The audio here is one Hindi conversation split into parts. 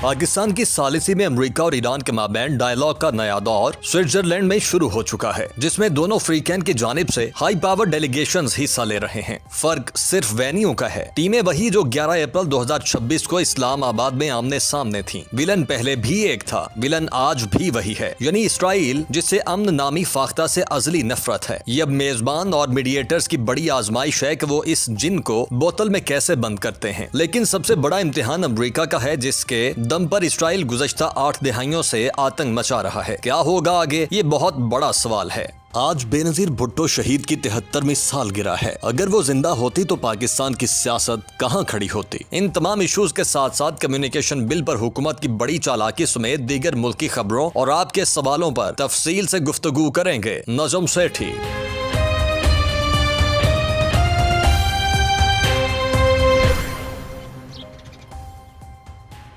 पाकिस्तान की सालिसी में अमेरिका और ईरान के माबैन डायलॉग का नया दौर स्विट्जरलैंड में शुरू हो चुका है, जिसमें दोनों फ्रीकैन की जानिब से हाई पावर डेलीगेशंस हिस्सा ले रहे हैं। फर्क सिर्फ वेन्यू का है। टीमें वही जो 11 अप्रैल 2026 को इस्लामाबाद में आमने सामने थीं। विलन पहले भी एक था, विलन आज भी वही है, यानी इसराइल, जिससे अमन नामी फाख्ता से अजली नफरत है। ये अब मेजबान और मीडिएटर्स की बड़ी आजमाइश है कि वो इस जिन को बोतल में कैसे बंद करते हैं। लेकिन सबसे बड़ा इम्तिहान अमेरिका का है, जिसके दम पर इसराइल गुज़श्ता 8 दिहाइयों से आतंक मचा रहा है। क्या होगा आगे, ये बहुत बड़ा सवाल है। आज बेनजीर भुट्टो शहीद की 73वीं सालगिरह है। अगर वो जिंदा होती तो पाकिस्तान की सियासत कहां खड़ी होती। इन तमाम इश्यूज के साथ साथ कम्युनिकेशन बिल पर हुकूमत की बड़ी चालाकी समेत दीगर मुल्की खबरों और आपके सवालों पर तफसील से गुफ्तगू करेंगे नजम सेठी।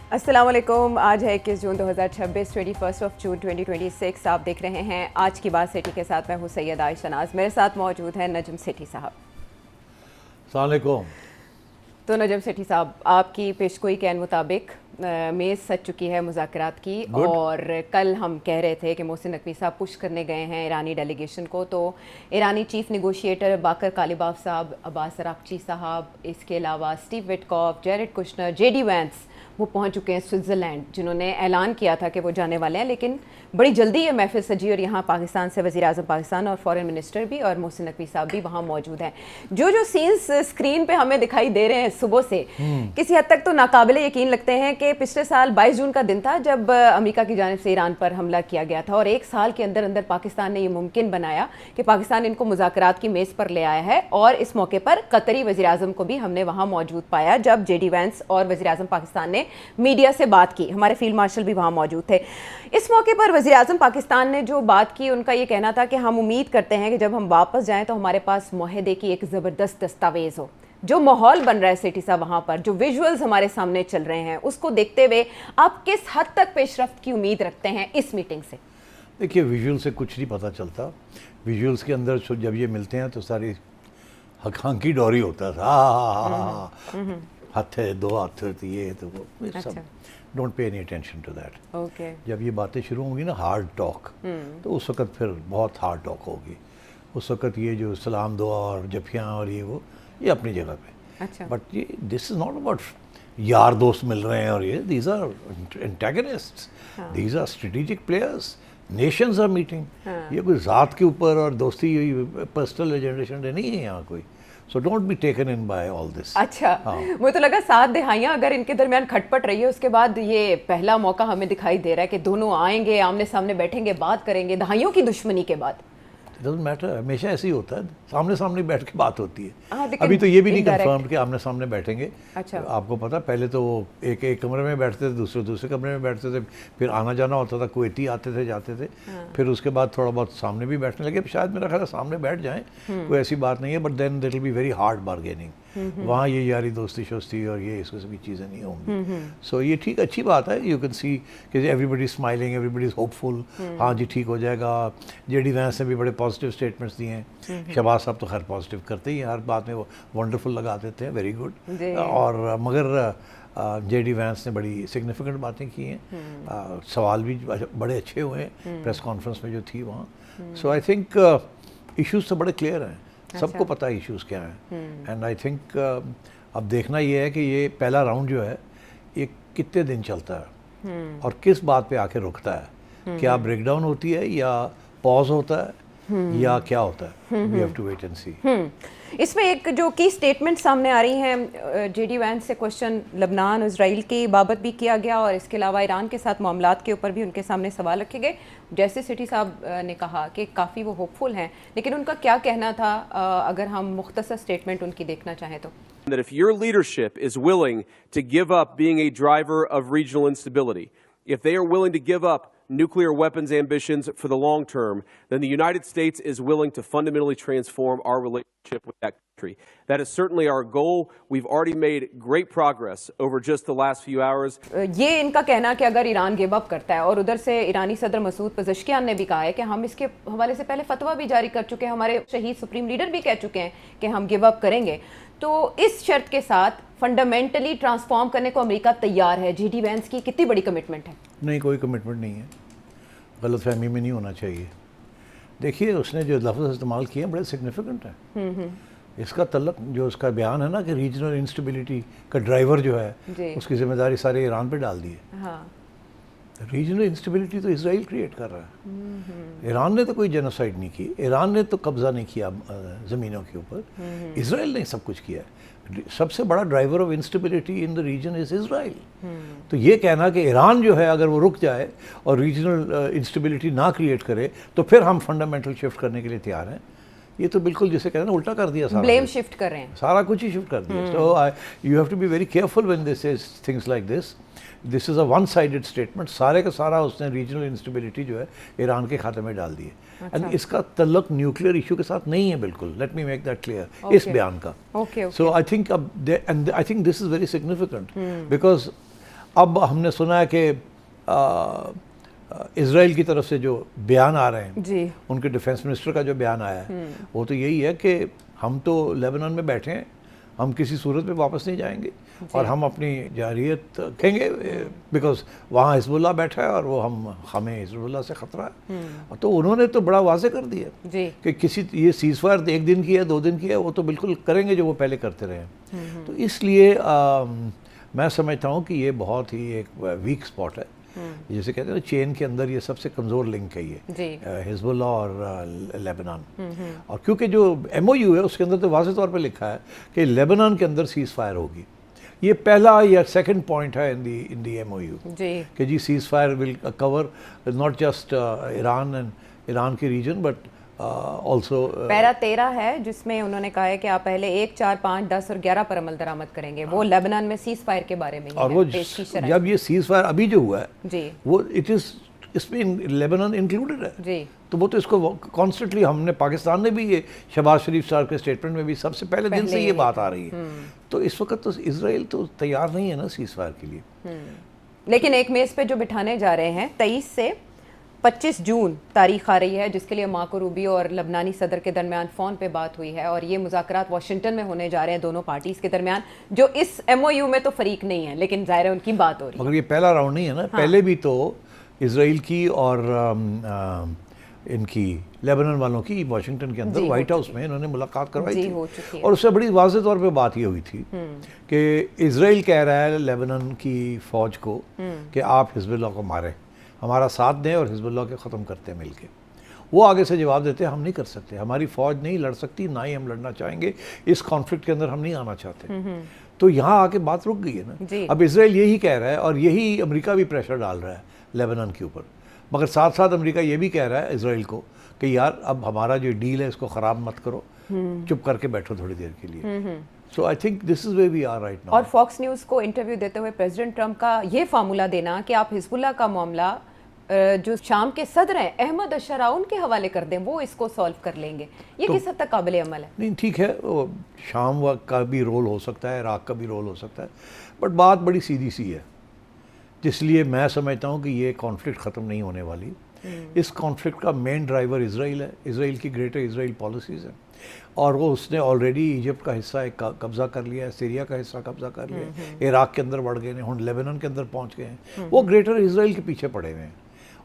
अस्सलाम वालेकुम। आज है 21 जून 2026, 21 जून 2026। आप देख रहे हैं आज की बात सेठी के साथ। मैं हूँ सैयद आयशा नाज। मेरे साथ मौजूद है नजम सेठी साहब। अस्सलाम वालेकुम। तो नजम सेठी साहब, आपकी पेशगोई के मुताबिक मेज़ सज चुकी है मुज़ाकरात की। और कल हम कह रहे थे कि मोहसिन नकवी साहब पुश करने गए हैं ईरानी डेलीगेशन को, तो ईरानी चीफ नेगोशिएटर बाकर कालिबाफ साहब, अब्बास अरागची साहब, इसके अलावा Steve Witkoff, Jared Kushner, JD Vance, वो पहुंच चुके हैं स्विट्ज़रलैंड, जिन्होंने ऐलान किया था कि वो जाने वाले हैं। लेकिन बड़ी जल्दी ये महफिल सजी और यहाँ पाकिस्तान से वज़ीर आज़म पाकिस्तान और फॉरेन मिनिस्टर भी और मोहसिन नकवी साहब भी वहाँ मौजूद हैं। जो सीन्स स्क्रीन पे हमें दिखाई दे रहे हैं सुबह से, किसी हद तक तो नाकाबिले यकीन लगते हैं कि पिछले साल 22 जून का दिन था जब अमेरिका की जानिब से ईरान पर हमला किया गया था, और एक साल के अंदर अंदर पाकिस्तान ने ये मुमकिन बनाया कि पाकिस्तान इनको मुज़ाकरात की मेज़ पर ले आया है। और इस मौके पर कतरी वज़ीर आज़म को भी हमने वहाँ मौजूद पाया जब जेडी वैंस और वज़ीर आज़म पाकिस्तान ने मीडिया से बात की। हमारे फील्ड मार्शल भी वहाँ मौजूद थे। इस मौके पर वज़ीर आज़म पाकिस्तान ने जो बात की, उनका ये कहना था कि हम उम्मीद करते हैं कि जब हम वापस जाएं तो हमारे पास मुआहदे की एक ज़बरदस्त दस्तावेज़ हो। जो माहौल बन रहा है सेठी साहब वहाँ पर, जो विजुअल्स हमारे सामने चल रहे हैं, उसको देखते हुए आप किस हद तक पेशरफ्त की उम्मीद रखते हैं इस मीटिंग से? देखिए, विजुअल से कुछ नहीं पता चलता। विजुअल्स के अंदर जब ये मिलते हैं तो सारी हंकी डोरी होता है, हाथ है, दो हाथ है, ये तो वो सब। Don't pay any attention to that. Okay. जब ये बातें शुरू होंगी ना, हार्ड टॉक, तो उस वक्त फिर बहुत हार्ड टॉक होगी। उस वक्त ये जो सलाम दुआ और जफियाँ और ये अपनी जगह पे। अच्छा। बट ये दिस इज़ नॉट अबाउट यार दोस्त मिल रहे हैं और ये these are antagonists, these are strategic players, nations are meeting. ये कोई ज़ात के ऊपर और दोस्ती पर्सनल एजेंडा नहीं है यहाँ कोई। So don't be taken in by all this. अच्छा, मुझे तो लगा 7 दिहाइयाँ अगर इनके दरमियान खटपट रही है, उसके बाद ये पहला मौका हमें दिखाई दे रहा है कि दोनों आएंगे, आमने सामने बैठेंगे, बात करेंगे, दहाइयों की दुश्मनी के बाद। डजंट मैटर, हमेशा ऐसे ही होता है, सामने सामने बैठ के बात होती है। लेकिन अभी तो ये भी नहीं कंफर्म कि आमने सामने बैठेंगे। अच्छा। आपको पता, पहले तो वो एक कमरे में बैठते थे, दूसरे कमरे में बैठते थे, फिर आना जाना होता था, कुवैती आते थे जाते थे। फिर उसके बाद थोड़ा बहुत सामने भी बैठने लगे। शायद मेरा ख्याल है सामने बैठ जाएं, कोई ऐसी बात नहीं है, but then there will be very hard bargaining. वहाँ ये यारी दोस्ती शोस्ती और ये इसको सभी चीज़ें नहीं होंगी। सो ये ठीक, अच्छी बात है। यू कैन सी कि everybody smiling, everybody is hopeful. हाँ जी, ठीक हो जाएगा। जेडी वैंस ने भी बड़े पॉजिटिव स्टेटमेंट्स दिए हैं। शहबाज साहब तो खैर पॉजिटिव करते ही हैं, हर बात में वो वंडरफुल लगा देते हैं, वेरी गुड। और मगर जेडी वैंस ने बड़ी सिग्निफिकेंट बातें की हैं। सवाल भी बड़े अच्छे हुए हैं प्रेस कॉन्फ्रेंस में जो थी वहाँ। सो आई थिंक इश्यूज़ तो बड़े क्लियर हैं। सबको पता है इश्यूज़ क्या हैं। एंड आई थिंक अब देखना ये है कि ये पहला राउंड जो है ये कितने दिन चलता है और किस बात पे आके रुकता है। क्या ब्रेकडाउन होती है या पॉज होता है या क्या होता है? We have to wait and see. इसमें एक जो की स्टेटमेंट सामने आ रही हैं, जेडी वैंस से क्वेश्चन लबनान इजराइल की बाबत भी किया गया और इसके अलावा ईरान के साथ मामलात के ऊपर भी उनके सामने सवाल रखे गए। जैसे सेठी साहब ने कहा कि काफ़ी वो होपफुल हैं, लेकिन उनका क्या कहना था अगर हम मुख्तसर स्टेटमेंट उनकी देखना चाहें तो? That if your leadership is willing to give up being a driver of regional instability, if they are willing to give up nuclear weapons ambitions for the long term, then the United States is willing to fundamentally transform our relationship with that country. That is certainly our goal. We've already made great progress over just the last few hours. ये इनका कहना कि अगर ईरान गिव अप करता है, और उधर से ईरानी सदर मसूद पज़ेश्कियान ने भी कहा है कि हम इसके हवाले से पहले फतवा भी जारी कर चुके हैं, हमारे शहीद सुप्रीम लीडर भी कह चुके हैं कि हम गिव अप करेंगे। तो इस शर्त के साथ फंडामेंटली ट्रांसफॉर्म करने को अमेरिका तैयार है। जीडी वैंस की कितनी बड़ी कमिटमेंट है? नहीं, कोई कमिटमेंट नहीं है, गलतफहमी में नहीं होना चाहिए। देखिए, उसने जो लफ्ज़ इस्तेमाल किए हैं बड़े सिग्निफिकेंट हैं। इसका तल्लक जो उसका बयान है ना कि रीजनल इंस्टेबिलिटी का ड्राइवर जो जी। है उसकी जिम्मेदारी सारे ईरान पे डाल दी है। हाँ, रीजनल इंस्टेबिलिटी तो इसराइल क्रिएट कर रहा है। ईरान ने तो कोई जेनोसाइड नहीं की, ईरान ने तो कब्जा नहीं किया ज़मीनों के ऊपर, इसराइल ने सब कुछ किया है। सबसे बड़ा driver of instability in the region is Israel. तो ये कहना कि ईरान जो है अगर वो रुक जाए और रीजनल इंस्टेबिलिटी ना क्रिएट करे तो फिर हम फंडामेंटल शिफ्ट करने के लिए तैयार हैं, ये तो बिल्कुल जिसे कहते हैं ना उल्टा कर दिया सारा। ब्लेम शिफ्ट कर रहे हैं, सारा कुछ ही शिफ्ट कर दिया। So you have to be very careful when this is things like this. This is a one sided statement. सारे का सारा उसने रीजनल इंस्टेबिलिटी जो है ईरान के खाते में डाल दी है। एंड इसका तल्लुक न्यूक्लियर इशू के साथ नहीं है बिल्कुल। Let me make that clear इस बयान का। So I think and I think this is very significant because अब हमने सुना है कि इजराइल की तरफ से जो बयान आ रहे हैं जी, उनके डिफेंस मिनिस्टर का जो बयान आया है वो तो यही है कि हम तो लेबनान में बैठे हैं, हम किसी सूरत में वापस नहीं जाएंगे और हम अपनी जारियत रखेंगे बिकॉज वहाँ हिजबुल्लाह बैठा है और वो हमें हिजबुल्लाह से ख़तरा है। तो उन्होंने तो बड़ा वाज़े कर दिया जी, कि किसी ये सीज़फायर 1 दिन की है 2 दिन की है, वो तो बिल्कुल करेंगे जो वो पहले करते रहे हैं। तो इसलिए मैं समझता हूँ कि ये बहुत ही एक वीक स्पॉट है, जैसे कहते हैं चेन के अंदर ये सबसे कमज़ोर लिंक है ये हिजबुल्लाह और लेबनान। और क्योंकि जो MOU है उसके अंदर तो वाज़े तौर पे लिखा है कि लेबनान के अंदर सीज़ फायर होगी। ये पहला या सेकंड पॉइंट है इन दी MOU जी, कि जी ceasefire will cover not just Iran and Iran की रीजन बट ऑल्सो पैरा 13 है जिसमें उन्होंने कहा है कि आप पहले 1, 4, 5, 10 और 11 पर अमल दरामद करेंगे। वो लेबनान में सीज फायर के बारे में ही और है, वो देश की शरह। जब ये सीज़ फायर अभी जो हुआ है जी वो इट इज़ इसमें लेबनान इंक्लूडेड है। जी, तो वो तो इसको कॉन्स्टेंटली हमने पाकिस्तान ने भी ये शहबाज शरीफ साहब के स्टेटमेंट में भी सबसे पहले दिन से ये बात आ रही है। तो इस वक्त तो इजराइल तो तैयार नहीं है ना सीज़ फायर के लिए। लेकिन एक मेज़ पे जो बिठाने जा रहे हैं 23 से 25 जून तारीख आ रही है जिसके लिए मार्को रूबियो और लबनानी सदर के दरमियान फ़ोन पे बात हुई है और ये मुज़ाकरात वाशिंगटन में होने जा रहे हैं दोनों पार्टीज़ के दरमियान, जो इस MOU में तो फरीक नहीं है लेकिन ज़ाहिर है उनकी बात हो रही है। मगर ये पहला राउंड नहीं है ना। पहले भी तो इसराइल की और इनकी लेबनान वालों की वाशिंगटन के अंदर व्हाइट हाउस में इन्होंने मुलाकात करवाई जी, हो चुकी थी है। और उससे बड़ी वाज़े तौर पे बात ये हुई थी कि इसराइल कह रहा है लेबनान की फ़ौज को कि आप हिजबुल्लाह को मारें, हमारा साथ दें और हिजबुल्लाह के ख़त्म करते हैं मिलके। वो आगे से जवाब देते हैं हम नहीं कर सकते, हमारी फ़ौज नहीं लड़ सकती, ना ही हम लड़ना चाहेंगे, इस कॉन्फ्लिक्ट के अंदर हम नहीं आना चाहते। तो यहाँ आके बात रुक गई है ना। अब इसराइल यही कह रहा है और यही अमेरिका भी प्रेशर डाल रहा है लेबनान के ऊपर, मगर साथ साथ अमेरिका ये भी कह रहा है इसराइल को कि यार अब हमारा जो डील है इसको ख़राब मत करो, चुप करके बैठो थोड़ी देर के लिए। So I think this is where we are right now. और फॉक्स न्यूज़ को इंटरव्यू देते हुए प्रेसिडेंट ट्रंप का ये फार्मूला देना कि आप हिजबुल्लाह का मामला जो शाम के सदर हैं अहमद अशरा उनके हवाले कर दें, वो इसको सॉल्व कर लेंगे, ये किस हद तक काबिल अमल है? नहीं ठीक है, वो शाम का भी रोल हो सकता है, इराक का भी रोल हो सकता है, बट बात बड़ी सीधी सी है, इसलिए मैं समझता हूँ कि ये कॉन्फ्लिक्ट ख़त्म नहीं होने वाली। इस कॉन्फ्लिक्ट का मेन ड्राइवर इसराइल है, इसराइल की ग्रेटर इसराइल पॉलिसीज़ हैं और वो उसने ऑलरेडी इजिप्ट का हिस्सा एक कब्ज़ा कर लिया है, सीरिया का हिस्सा कब्ज़ा कर लिया है, इराक के अंदर बढ़ गए हैं, हम लेबनान के अंदर पहुँच गए हैं। वो ग्रेटर इसराइल के पीछे पड़े हुए हैं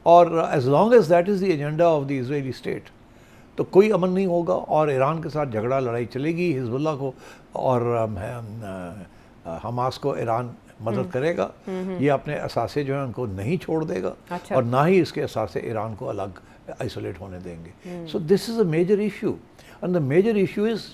और as long as that is the agenda of the Israeli state तो कोई अमन नहीं होगा और ईरान के साथ झगड़ा लड़ाई चलेगी। हिजबुल्लाह को और हमास को ईरान मदद करेगा, ये अपने असासे जो हैं उनको नहीं छोड़ देगा और ना ही इसके असासे ईरान को अलग आइसोलेट होने देंगे। So this is a major issue and the major issue is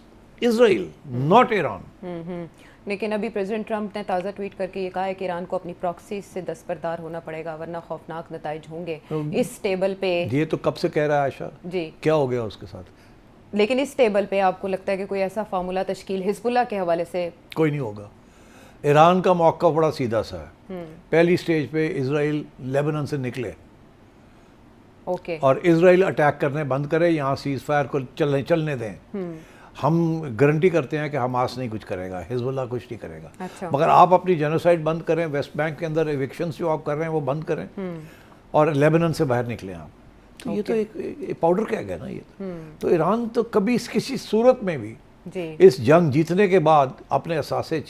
Israel not Iran. लेकिन अभी प्रेसिडेंट ट्रंप ने ताज़ा ट्वीट करके ये कहा है कि ईरान को अपनी प्रॉक्सी से दस्तबरदार होना पड़ेगा वरना खौफनाक नताइज होंगे। इस टेबल पे ये तो कब से कह रहा है आयशा जी, क्या हो गया उसके साथ? लेकिन इस टेबल पे आपको लगता है कि कोई ऐसा फार्मूला तश्कील हिजबुल्लाह के हवाले से? कोई नहीं होगा। ईरान का मौका बड़ा सीधा सा है। पहली स्टेज पे इसराइल लेबनान से निकले ओके और इसराइल अटैक करने बंद करे, यहाँ सीज़ फायर को चलने दें। हम गारंटी करते हैं कि हमास नहीं कुछ करेगा, हिजबुल्लाह कुछ नहीं करेगा। अच्छा। मगर आप अपनी जेनोसाइड बंद करें, वेस्ट बैंक के अंदर एविक्शंस जो आप कर रहे हैं वो बंद करें और लेबनान से बाहर निकलें आप, तो ये तो एक पाउडर कैग है ना ये तो ईरान तो कभी किसी सूरत में भी जी इस जंग जीतने के बाद अपने असासे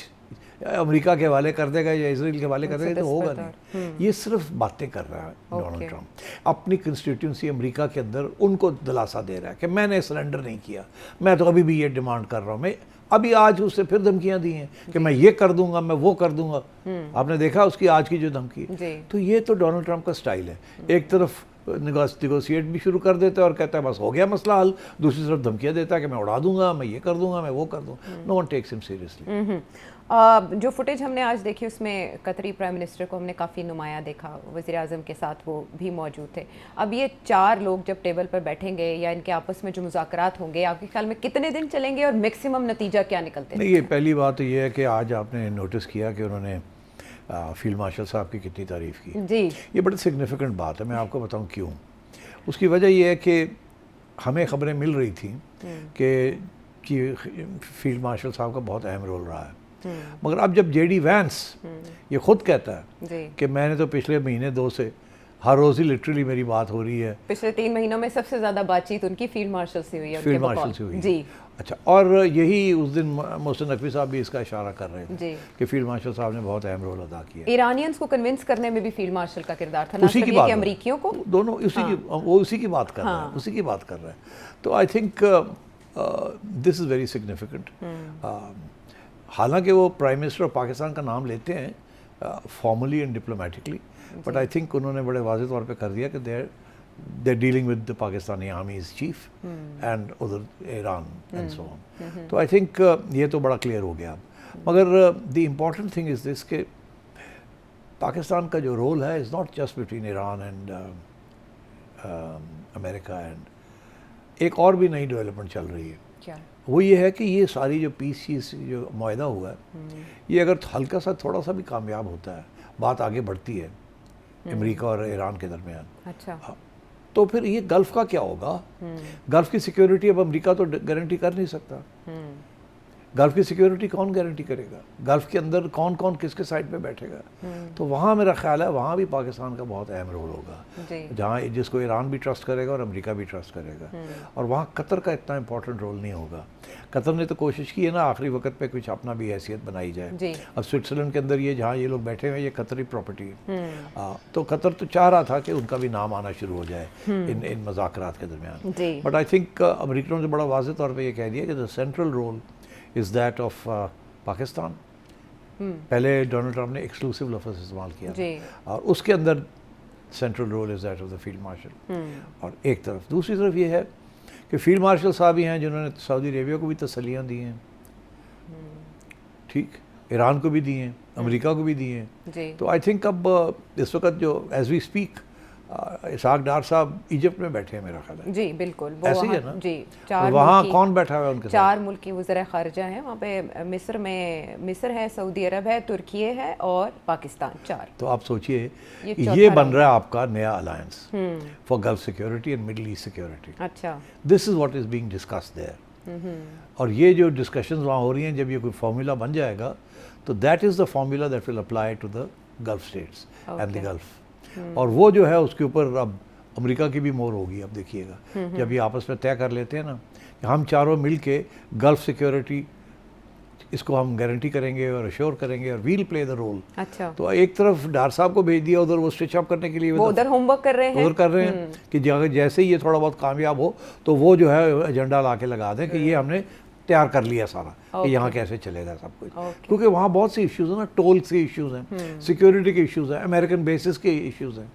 अमेरिका के हवाले कर देगा या इसराइल के हवाले कर देगा, तो होगा दुश्मन नहीं। ये सिर्फ बातें कर रहा है डोनाल्ड ओके। ट्रंप। अपनी कंस्टिट्यूंसी अमेरिका के अंदर उनको दिलासा दे रहा है कि मैंने सरेंडर नहीं किया, मैं तो अभी भी ये डिमांड कर रहा हूँ। मैं अभी आज उससे फिर धमकियां दी हैं कि मैं ये कर दूंगा, मैं वो कर दूंगा। आपने देखा उसकी आज की जो धमकी है। जी। तो ये तो डोनाल्ड ट्रंप का स्टाइल है, एक तरफ निगोशिएट भी शुरू कर देता है और कहता है बस हो गया मसला हल, दूसरी तरफ धमकियां देता है कि मैं उड़ा दूंगा, मैं ये कर दूंगा, मैं वो कर दूंगा। No one takes him seriously. जो फुटेज हमने आज देखी उसमें कतरी प्राइम मिनिस्टर को हमने काफ़ी नुमाया देखा, वज़ीर आज़म के साथ वो भी मौजूद थे। अब ये 4 लोग जब टेबल पर बैठेंगे या इनके आपस में जो मुज़ाकरात होंगे, आपके ख्याल में कितने दिन चलेंगे और मैक्सिमम नतीजा क्या निकलते हैं? नहीं, ये पहली बात तो ये है कि आज आपने नोटिस किया कि उन्होंने फील्ड मार्शल साहब की कितनी तारीफ़ की। जी। ये बड़ी सिग्निफिकेंट बात है, मैं आपको बताऊं क्यों। उसकी वजह ये है कि हमें खबरें मिल रही थी कि फील्ड मार्शल साहब का बहुत अहम रोल रहा है, मगर अब जब जेडी वैंस ये खुद कहता है जी। कि मैंने तो पिछले महीने 2 से हर रोज़ ही लिटरली मेरी बात हो रही है, पिछले 3 महीनों में सबसे ज़्यादा बातचीत उनकी फील्ड मार्शल से हुई है, फील्ड उनके मार्शल बकौल। से हुई है। जी। अच्छा, और यही उस दिन मोहसिन नकवी साहब भी इसका इशारा कर रहे थे जी। कि फील्ड मार्शल साहब ने बहुत अहम रोल अदा किया। ईरानियंस को कन्विंस करने में भी फील्ड मार्शल का किरदार था, ना उसी की सिर्फ ये बात कि है। अमरीकियों को। दोनों उसी की, वो उसी की बात कर रहे हैं, उसी की बात कर रहे हैं। तो I think this is very significant. हालांकि वो प्राइम मिनिस्टर ऑफ पाकिस्तान का नाम लेते हैं formally and diplomatically, but I think उन्होंने बड़े वाज़ेह तौर पे कर दिया कि they dealing with the Pakistani army's chief and उधर ईरान एंड सो ऑन। तो आई थिंक ये तो बड़ा क्लियर हो गया अब। मगर the important thing is this कि पाकिस्तान का जो रोल है is not just between Iran and America and एक और भी नई डेवलपमेंट चल रही है। क्या? वो ये है कि ये सारी जो पीस चीज़ जो मुआहदा हुआ है, ये अगर हल्का सा थोड़ा सा भी कामयाब होता है, बात आगे बढ़ती है अमेरिका और ईरान के दरमियान, अच्छा। तो फिर ये गल्फ़ का क्या होगा? गल्फ़ की सिक्योरिटी अब अमेरिका तो गारंटी कर नहीं सकता। गल्फ़ की सिक्योरिटी कौन गारंटी करेगा? गल्फ़ के अंदर कौन कौन किसके साइड पे बैठेगा? तो वहाँ मेरा ख्याल है वहाँ भी पाकिस्तान का बहुत अहम रोल होगा, जी। जहाँ जिसको ईरान भी ट्रस्ट करेगा और अमेरिका भी ट्रस्ट करेगा। और वहाँ कतर का इतना इंपॉर्टेंट रोल नहीं होगा। कतर ने तो कोशिश की है ना आखिरी वक्त पे कुछ अपना भी हैसियत बनाई जाए। जी। अब स्विट्ज़रलैंड के अंदर ये जहाँ ये लोग बैठे हुए हैं, ये कतरी प्रॉपर्टी है। तो कतर तो चाह रहा था कि उनका भी नाम आना शुरू हो जाए इन मज़ाकरात के दरमियान। जी। बट आई थिंक अमेरिकनों ने बड़ा वाज़ेह तौर पर यह कह दिया कि the central role is that of Pakistan. पहले डोनाल्ड ट्रंप ने एक्सक्लूसिव लफ्ज़ इस्तेमाल किया जी। और उसके अंदर central role is that of the field marshal. और एक तरफ, दूसरी तरफ ये है कि फील्ड मार्शल साहब ही हैं जिन्होंने सऊदी अरेबिया को भी तसल्लियाँ दी हैं, ठीक, ईरान को भी दी हैं, अमेरिका को भी दी हैं। जी। तो आई थिंक अब इस वक्त जो एज वी स्पीक इसहाक डार साहब इजिप्ट में बैठे हैं मेरा ख्याल है। जी बिल्कुल, वो ऐसे ही है वहाँ- ना? जी, और 4 वहाँ मुल्की- कौन बैठा हुआ है उनके साथ? 4 मुल्क की वज़ीर ख़ारिजा हैं वहाँ पे। मिस्र है, सऊदी अरब है, तुर्की है और पाकिस्तान, 4। तो आप सोचिए ये ये चौथा बन राउंड रहा है आपका नया alliance for Gulf security and Middle East security. अच्छा। This is what is being discussed there. और ये जो डिस्कशंस वहाँ हो रही हैं, जब ये कोई फार्मूला बन जाएगा तो that is the formula that will apply to the Gulf states and the Gulf. और वो जो है उसके ऊपर अब अमेरिका की भी मोहर होगी। अब देखिएगा जब ये आपस में तय कर लेते हैं ना कि हम चारों मिल के गल्फ सिक्योरिटी इसको हम गारंटी करेंगे और अश्योर करेंगे और वील प्ले द रोल। अच्छा। तो एक तरफ डार साहब को भेज दिया उधर, वो स्टिच अप करने के लिए वो उधर होमवर्क कर रहे हैं। उधर कर रहे हैं कि जैसे ही ये थोड़ा बहुत कामयाब हो तो वो जो है एजेंडा ला के लगा दें कि ये हमने तैयार कर लिया सारा कि यहाँ कैसे चलेगा सब कुछ। क्योंकि वहाँ बहुत से इश्यूज हैं ना, टोल के इश्यूज हैं, सिक्योरिटी के इश्यूज हैं, अमेरिकन बेसिस के इश्यूज हैं।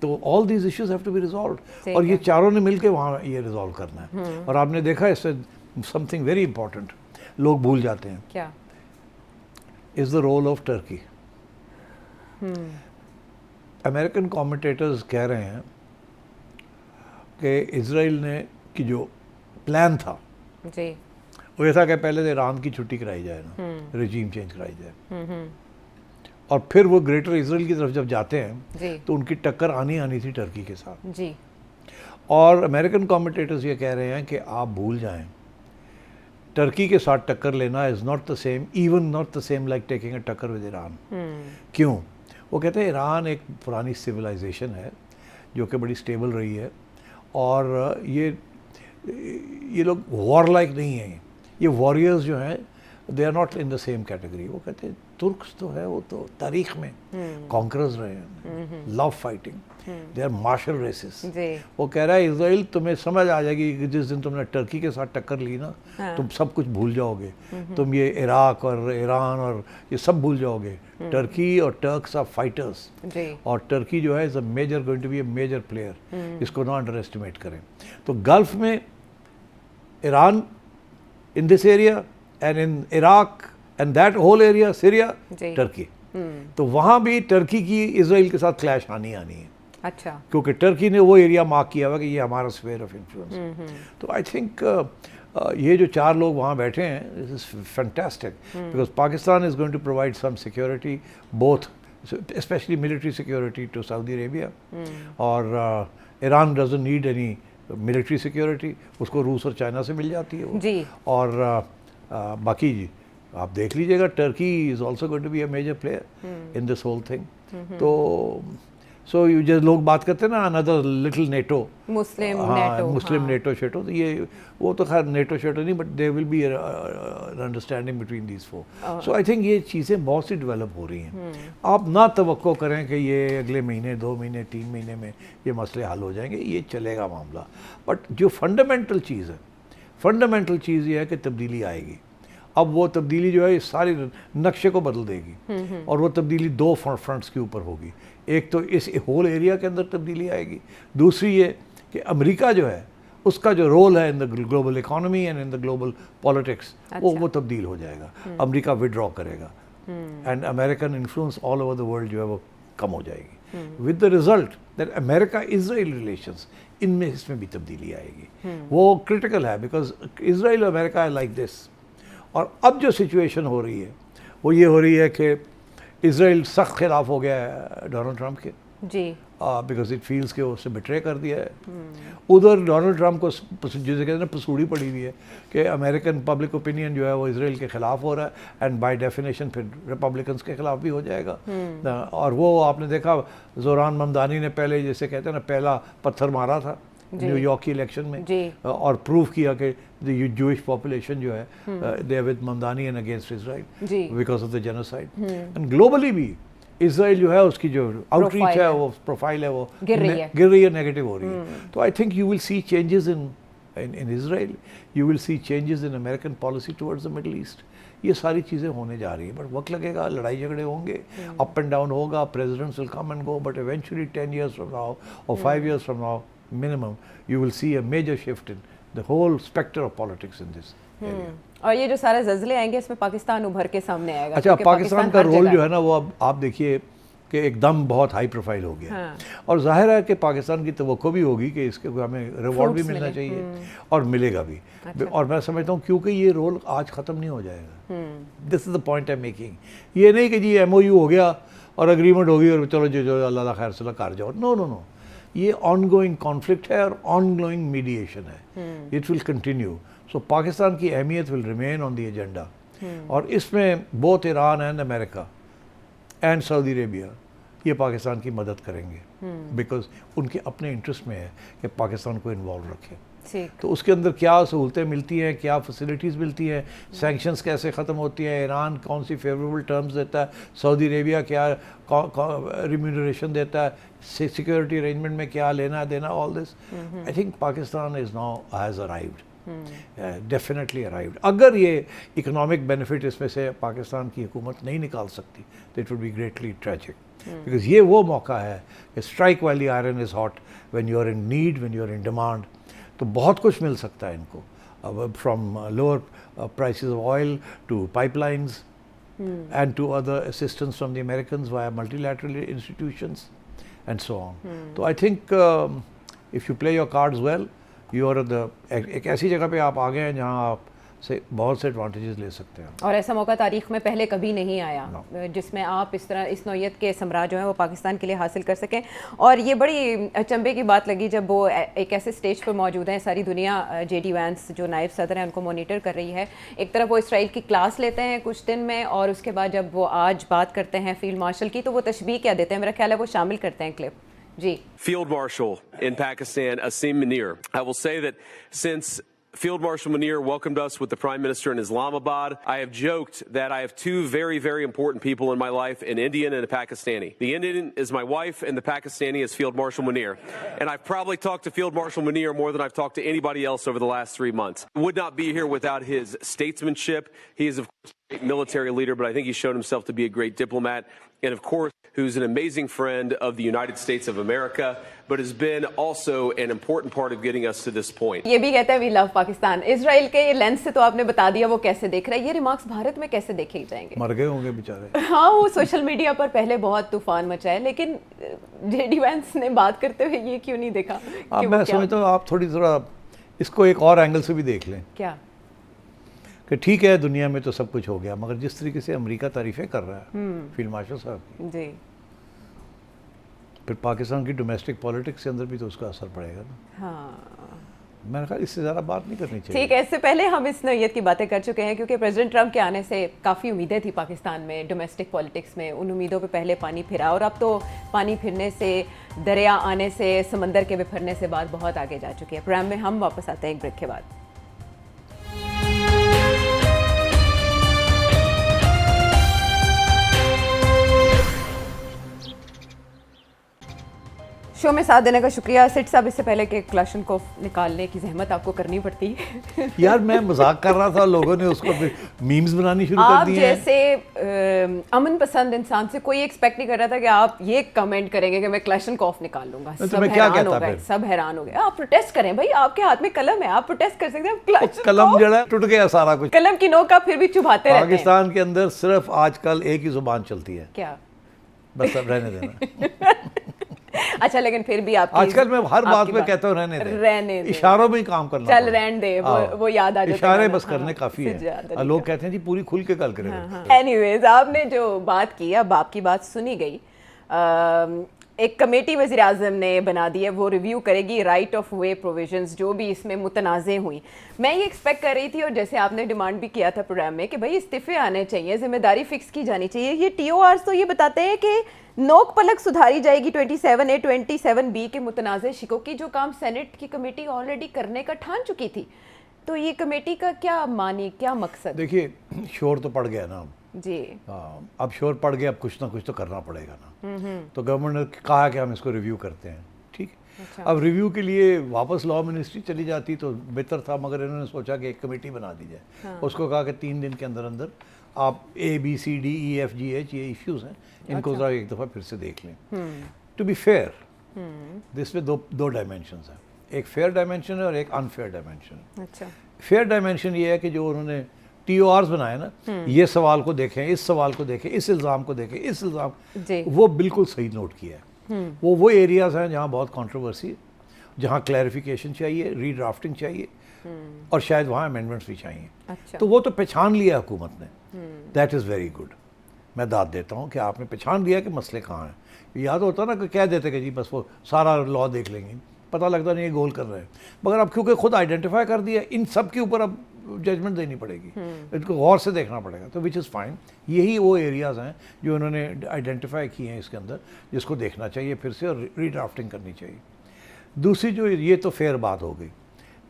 तो all these issues have to be resolved और ये चारों ने मिलकर वहाँ ये रिजॉल्व करना है। और आपने देखा इससे समथिंग वेरी इंपॉर्टेंट लोग भूल जाते हैं, क्या? Is the role of Turkey. American commentators कह रहे हैं कि इजराइल ने की जो प्लान था जी। वो ये था कि पहले तो ईरान की छुट्टी कराई जाए ना, रिजीम चेंज कराई जाए, और फिर वो ग्रेटर इजराइल की तरफ जब जाते हैं जी। तो उनकी टक्कर आनी थी टर्की के साथ। जी। और अमेरिकन कमेंटेटर्स ये कह रहे हैं कि आप भूल जाएं, टर्की के साथ टक्कर लेना is not the same, even not the same like taking a टक्कर विद ईरान। क्यों? वो कहते हैं ईरान एक पुरानी सिविलाइजेशन है जो कि बड़ी स्टेबल रही है और ये लोग वॉर लाइक नहीं हैं। ये वॉरियर्स जो हैं they are not in the same category. वो कहते हैं तुर्क्स तो है वो तो तारीख में कॉन्करर्स रहे हैं, love fighting, they are martial races. वो कह रहा है इजराइल तुम्हें समझ आ जाएगी कि जिस दिन तुमने टर्की के साथ टक्कर ली ना, तुम सब कुछ भूल जाओगे, तुम ये इराक और ईरान और ये सब भूल जाओगे। टर्की और टर्क्स आर फाइटर्स, और टर्की जो है is a major going to be a major player, इसको ना अंडर एस्टिमेट करें। तो गल्फ में Iran, in this area and in Iraq and that whole area, Syria, Turkey. तो वहाँ भी टर्की की इजराइल के साथ क्लैश आनी है। अच्छा, क्योंकि टर्की ने वो एरिया मार्क किया हुआ कि ये हमारा स्फीयर ऑफ इन्फ्लुएंस। तो आई थिंक ये जो 4 लोग वहाँ बैठे हैं, this is fantastic, because Pakistan is going to provide some security, both specially military security to Saudi Arabia, और Iran doesn't need any military security, उसको रूस और चाइना से मिल जाती है वो जी। और बाकी जी आप देख लीजिएगा, Turkey is also going to be a major player in this whole thing. तो सो यू जो लोग बात करते हैं ना another little NATO, Muslim NATO शेटो, तो ये वो तो खैर नेटो शेटो नहीं, but there will be understanding between these four. So I think ये चीज़ें बहुत सी डेवलप हो रही हैं। आप ना तवक्को करें कि ये अगले महीने, 2 महीने, 3 महीने में ये मसले हल हो जाएंगे, ये चलेगा मामला। बट जो फंडामेंटल चीज़ है, फंडामेंटल चीज़ ये है कि तब्दीली आएगी। अब वो तब्दीली जो है इस सारे नक्शे को बदल देगी, और वो तब्दीली 2 फ्रंट्स के ऊपर होगी। एक तो इस होल एरिया के अंदर तब्दीली आएगी, दूसरी ये कि अमेरिका जो है उसका जो रोल है in the global economy and in the global politics, वो तब्दील हो जाएगा। अमेरिका विड्रॉ करेगा and American influence all over the world जो है वो कम हो जाएगी, with the result that America Israel relations इनमें इसमें भी तब्दीली आएगी। वो क्रिटिकल है, बिकॉज इजराइल और अमेरिका है लाइक दिस। और अब जो सिचुएशन हो रही है वो ये हो रही है कि इजराइल सख्त खिलाफ हो गया है डोनाल्ड ट्रंप के जी, बिकॉज इट फील्स के उससे बिट्रे कर दिया है। उधर डोनाल्ड ट्रंप को जिसे कहते हैं पसूड़ी पड़ी हुई है कि अमेरिकन पब्लिक ओपिनियन जो है वो इजराइल के खिलाफ हो रहा है, एंड बाय डेफिनेशन फिर रिपब्लिकन्स के खिलाफ भी हो जाएगा। और वो आपने देखा जोरान ममदानी ने पहले, जैसे कहते हैं ना, पहला पत्थर मारा था न्यूयॉर्क की इलेक्शन में, और प्रूव किया कि द जूइश पॉपुलेशन जो है they are with Mamdani and against Israel because of the genocide. And globally भी इजराइल जो है उसकी जो आउटरीच है, वो प्रोफाइल है, वो गिर रही है, नेगेटिव हो रही है। तो I think you will see changes in Israel, you will see changes in American policy towards the middle east. ये सारी चीज़ें होने जा रही हैं, बट वक्त लगेगा, लड़ाई झगड़े होंगे, अप एंड डाउन होगा, presidents will come and go, but eventually 10 years from now or 5 years from now minimum, you will see a major shift in the whole spectrum of politics in this area. और ये जो सारे ज़ल्ज़ले आएंगे इसमें पाकिस्तान उभर के सामने आएगा। अच्छा, पाकिस्तान का रोल जो है ना वो अब आप देखिए कि एकदम बहुत हाई प्रोफाइल हो गया। और जाहिर है कि पाकिस्तान की तवक्को भी होगी कि इसके हमें रिवॉर्ड भी मिलना चाहिए, और मिलेगा भी। और मैं समझता हूँ क्योंकि ये रोल आज ख़त्म नहीं हो जाएगा। This is the point I am making. ये नहीं कि जी MOU हो गया और अग्रीमेंट होगी और चलो जो अल्लाह खैर सलाह कर जाओ, नो, ये ऑनगोइंग कॉन्फ्लिक्ट है और ऑनगोइंग मीडिएशन है, इट विल कंटिन्यू। सो पाकिस्तान की अहमियत will remain on the agenda, और इसमें both Iran and America and Saudi Arabia ये पाकिस्तान की मदद करेंगे, बिकॉज उनके अपने इंटरेस्ट में है कि पाकिस्तान को इन्वॉल्व रखें। तो उसके अंदर क्या सहूलतें मिलती हैं, क्या फैसिलिटीज़ मिलती हैं, सैंक्शंस कैसे ख़त्म होती हैं, ईरान कौन सी फेवरेबल टर्म्स देता है, सऊदी अरेबिया क्या रिम्यूनरेशन देता है, सिक्योरिटी अरेंजमेंट में क्या लेना देना, all this. I think Pakistan is now has arrived, definitely arrived. अगर ये इकोनॉमिक बेनिफिट इसमें से पाकिस्तान की हुकूमत नहीं निकाल सकती तो it would be greatly tragic, because ये वो मौका है कि स्ट्राइक वाली iron is hot when you are in need, when you are in demand. तो बहुत कुछ मिल सकता है इनको, from lower prices of oil to pipelines and to other assistance from the Americans via multilateral institutions and so on. So I think if you play your cards well, you are at the एक ऐसी जगह पे आप आ गए हैं जहाँ आप से बहुत से एडवांटेजेस ले सकते हैं। और ऐसा मौका तारीख में पहले कभी नहीं आया जिसमें आप इस तरह इस नौयत के सम्राट जो हैं वो पाकिस्तान के लिए हासिल कर सकें। और ये बड़ी अचंभे की बात लगी जब वो एक ऐसे स्टेज पर मौजूद हैं, सारी दुनिया JD वैंस जो नायब सदर हैं उनको मॉनिटर कर रही है। एक तरफ वो इसराइल की क्लास लेते हैं कुछ दिन में, और उसके बाद जब वो आज बात करते हैं फील्ड मार्शल की तो वो तशबीह क्या देते हैं, मेरा ख्याल है वो शामिल करते हैं क्लिप जी। Field Marshal in Pakistan, Asim Munir. I will say that since Field Marshal Munir welcomed us with the Prime Minister in Islamabad. I have joked that I have two very, very important people in my life, an Indian and a Pakistani. The Indian is my wife, and the Pakistani is Field Marshal Munir. And I've probably talked to Field Marshal Munir more than I've talked to anybody else over the last 3 months. Would not be here without his statesmanship. He is, of course, a great military leader, but I think he's shown himself to be a great diplomat. And of course, who's an amazing friend of the United States of America, but has been also an important part of getting us to this point. ये भी कहते हैं वी लव पाकिस्तान। इजराइल के लेंस से तो आपने बता दिया वो कैसे देख रहा है, ये रिमार्क्स भारत में कैसे देखे जाएंगे? मर गए होंगे बेचारे। हाँ, वो सोशल मीडिया पर पहले बहुत तूफान मचा है, लेकिन जेडी वैंस ने बात करते हुए ये क्यों नहीं देखा? अब मैं समझता हूँ आप थोड़ा इसको एक और एंगल से भी देख लें क्या कि ठीक है दुनिया में तो सब कुछ हो गया, मगर जिस तरीके से अमेरिका तारीफें कर रहा है फील्ड मार्शल साहब की, जी, फिर पाकिस्तान की डोमेस्टिक पॉलिटिक्स के अंदर भी तो उसका असर पड़ेगा ना। हाँ मैंने कहा इससे ज़्यादा बात नहीं करनी चाहिए। ठीक है, इससे पहले हम इस नौयत की बातें कर चुके हैं क्योंकि प्रेसिडेंट ट्रंप के आने से काफ़ी उम्मीदें थी पाकिस्तान में डोमेस्टिक पॉलिटिक्स में। उन उम्मीदों पे पहले पानी फिरा और अब तो पानी फिरने से, दरिया आने से, समंदर के बिफरने से बात बहुत आगे जा चुकी है। प्रोग्राम में हम वापस आते हैं एक ब्रेक के बाद। शो में साथ देने का शुक्रिया। सिट साहब, इससे पहले कि क्लाशनकोव निकालने की जहमत आपको करनी पड़ती है। यार मैं मजाक कर रहा था, लोगों ने उसको मीम्स बनानी शुरू कर आप दिए जैसे अमन पसंद इंसान से कोई एक्सपेक्ट नहीं कर रहा था कि आप ये कमेंट करेंगे कि मैं क्लाशनकोव निकाल लूंगा। तो सब मैं क्या हैरान हो कहता गए, फिर? सब हैरान हो गए। आप प्रोटेस्ट करें भाई, आपके हाथ में कलम है, आप प्रोटेस्ट कर सकते हैं। क्लाशनकोव कलम जड़ा टूट गया सारा कुछ। कलम की नोक आप फिर भी चुभाते रहते हैं। पाकिस्तान के अंदर सिर्फ आजकल एक ही जुबान चलती है, क्या? बस अब रहने देना। अच्छा, लेकिन फिर भी आप आजकल मैं हर बात में कहता हूँ रहने दे, इशारों में ही काम करना चल पड़ेगा। रहने दे, वो याद आ जाता है। इशारे ना, बस हाँ, करने काफी से ज्यादा है। नहीं लोग कहते हैं जी पूरी खुल के गल करें। एनीवेज, आपने जो बात की, अब आपकी बात सुनी गई। एक कमेटी वज़ीर आज़म ने बना दी है, वो रिव्यू करेगी राइट ऑफ वे प्रोविजंस जो भी इसमें मुतनाज़े हुई। मैं ये एक्सपेक्ट कर रही थी, और जैसे आपने डिमांड भी किया था प्रोग्राम में, कि भाई इस्तीफे आने चाहिए, जिम्मेदारी फिक्स की जानी चाहिए। ये TORs तो ये बताते हैं कि नोक पलक सुधारी जाएगी 27A 27B के मुतनाज़े शिकों की, जो काम सेनेट की कमेटी ऑलरेडी करने का ठान चुकी थी। तो ये कमेटी का क्या मानी, क्या मकसद? देखिए, शोर तो पड़ गया ना जी, अब शोर पड़ गया, अब कुछ ना कुछ तो करना पड़ेगा ना। तो गवर्नमेंट ने कहा कि हम इसको रिव्यू करते हैं, ठीक है। अच्छा। अब रिव्यू के लिए वापस लॉ मिनिस्ट्री चली जाती तो बेहतर था, मगर इन्होंने सोचा कि एक कमेटी बना दी जाए। उसको कहा कि 3 दिन के अंदर अंदर आप ABCDEFGH ये इश्यूज हैं, इनको जरा एक दफ़ा फिर से देख लें। टू बी फेयर, इसमें दो डायमेंशंस हैं, एक फेयर डायमेंशन है और एक अनफेयर डायमेंशन है। अच्छा, फेयर डायमेंशन ये है कि जो उन्होंने TORs बनाए ना, ये सवाल को देखें, इस सवाल को देखें, इस इल्ज़ाम को देखें, इस इल्ज़ाम, जी, वो बिल्कुल सही नोट किया है। वो एरियाज़ हैं जहाँ बहुत कंट्रोवर्सी, जहाँ क्लैरिफिकेशन चाहिए, रीड्राफ्टिंग चाहिए, और शायद वहाँ अमेंडमेंट्स भी चाहिए। अच्छा, तो वो तो पहचान लिया हुकूमत ने, दैट इज़ वेरी गुड। मैं दाद देता हूँ कि आपने पहचान लिया कि मसले कहाँ हैं। याद होता ना कि कह देते कि जी बस वो सारा लॉ देख लेंगे, पता लगता नहीं ये गोल कर रहे हैं। मगर अब क्योंकि खुद आइडेंटिफाई कर दिया, इन सब के ऊपर अब जजमेंट देनी पड़ेगी, इनको गौर से देखना पड़ेगा। तो विच इज़ फाइन, यही वो एरियाज़ हैं जो उन्होंने आइडेंटिफाई किए हैं इसके अंदर, जिसको देखना चाहिए फिर से और रीड्राफ्टिंग करनी चाहिए। दूसरी जो ये तो फेयर बात हो गई।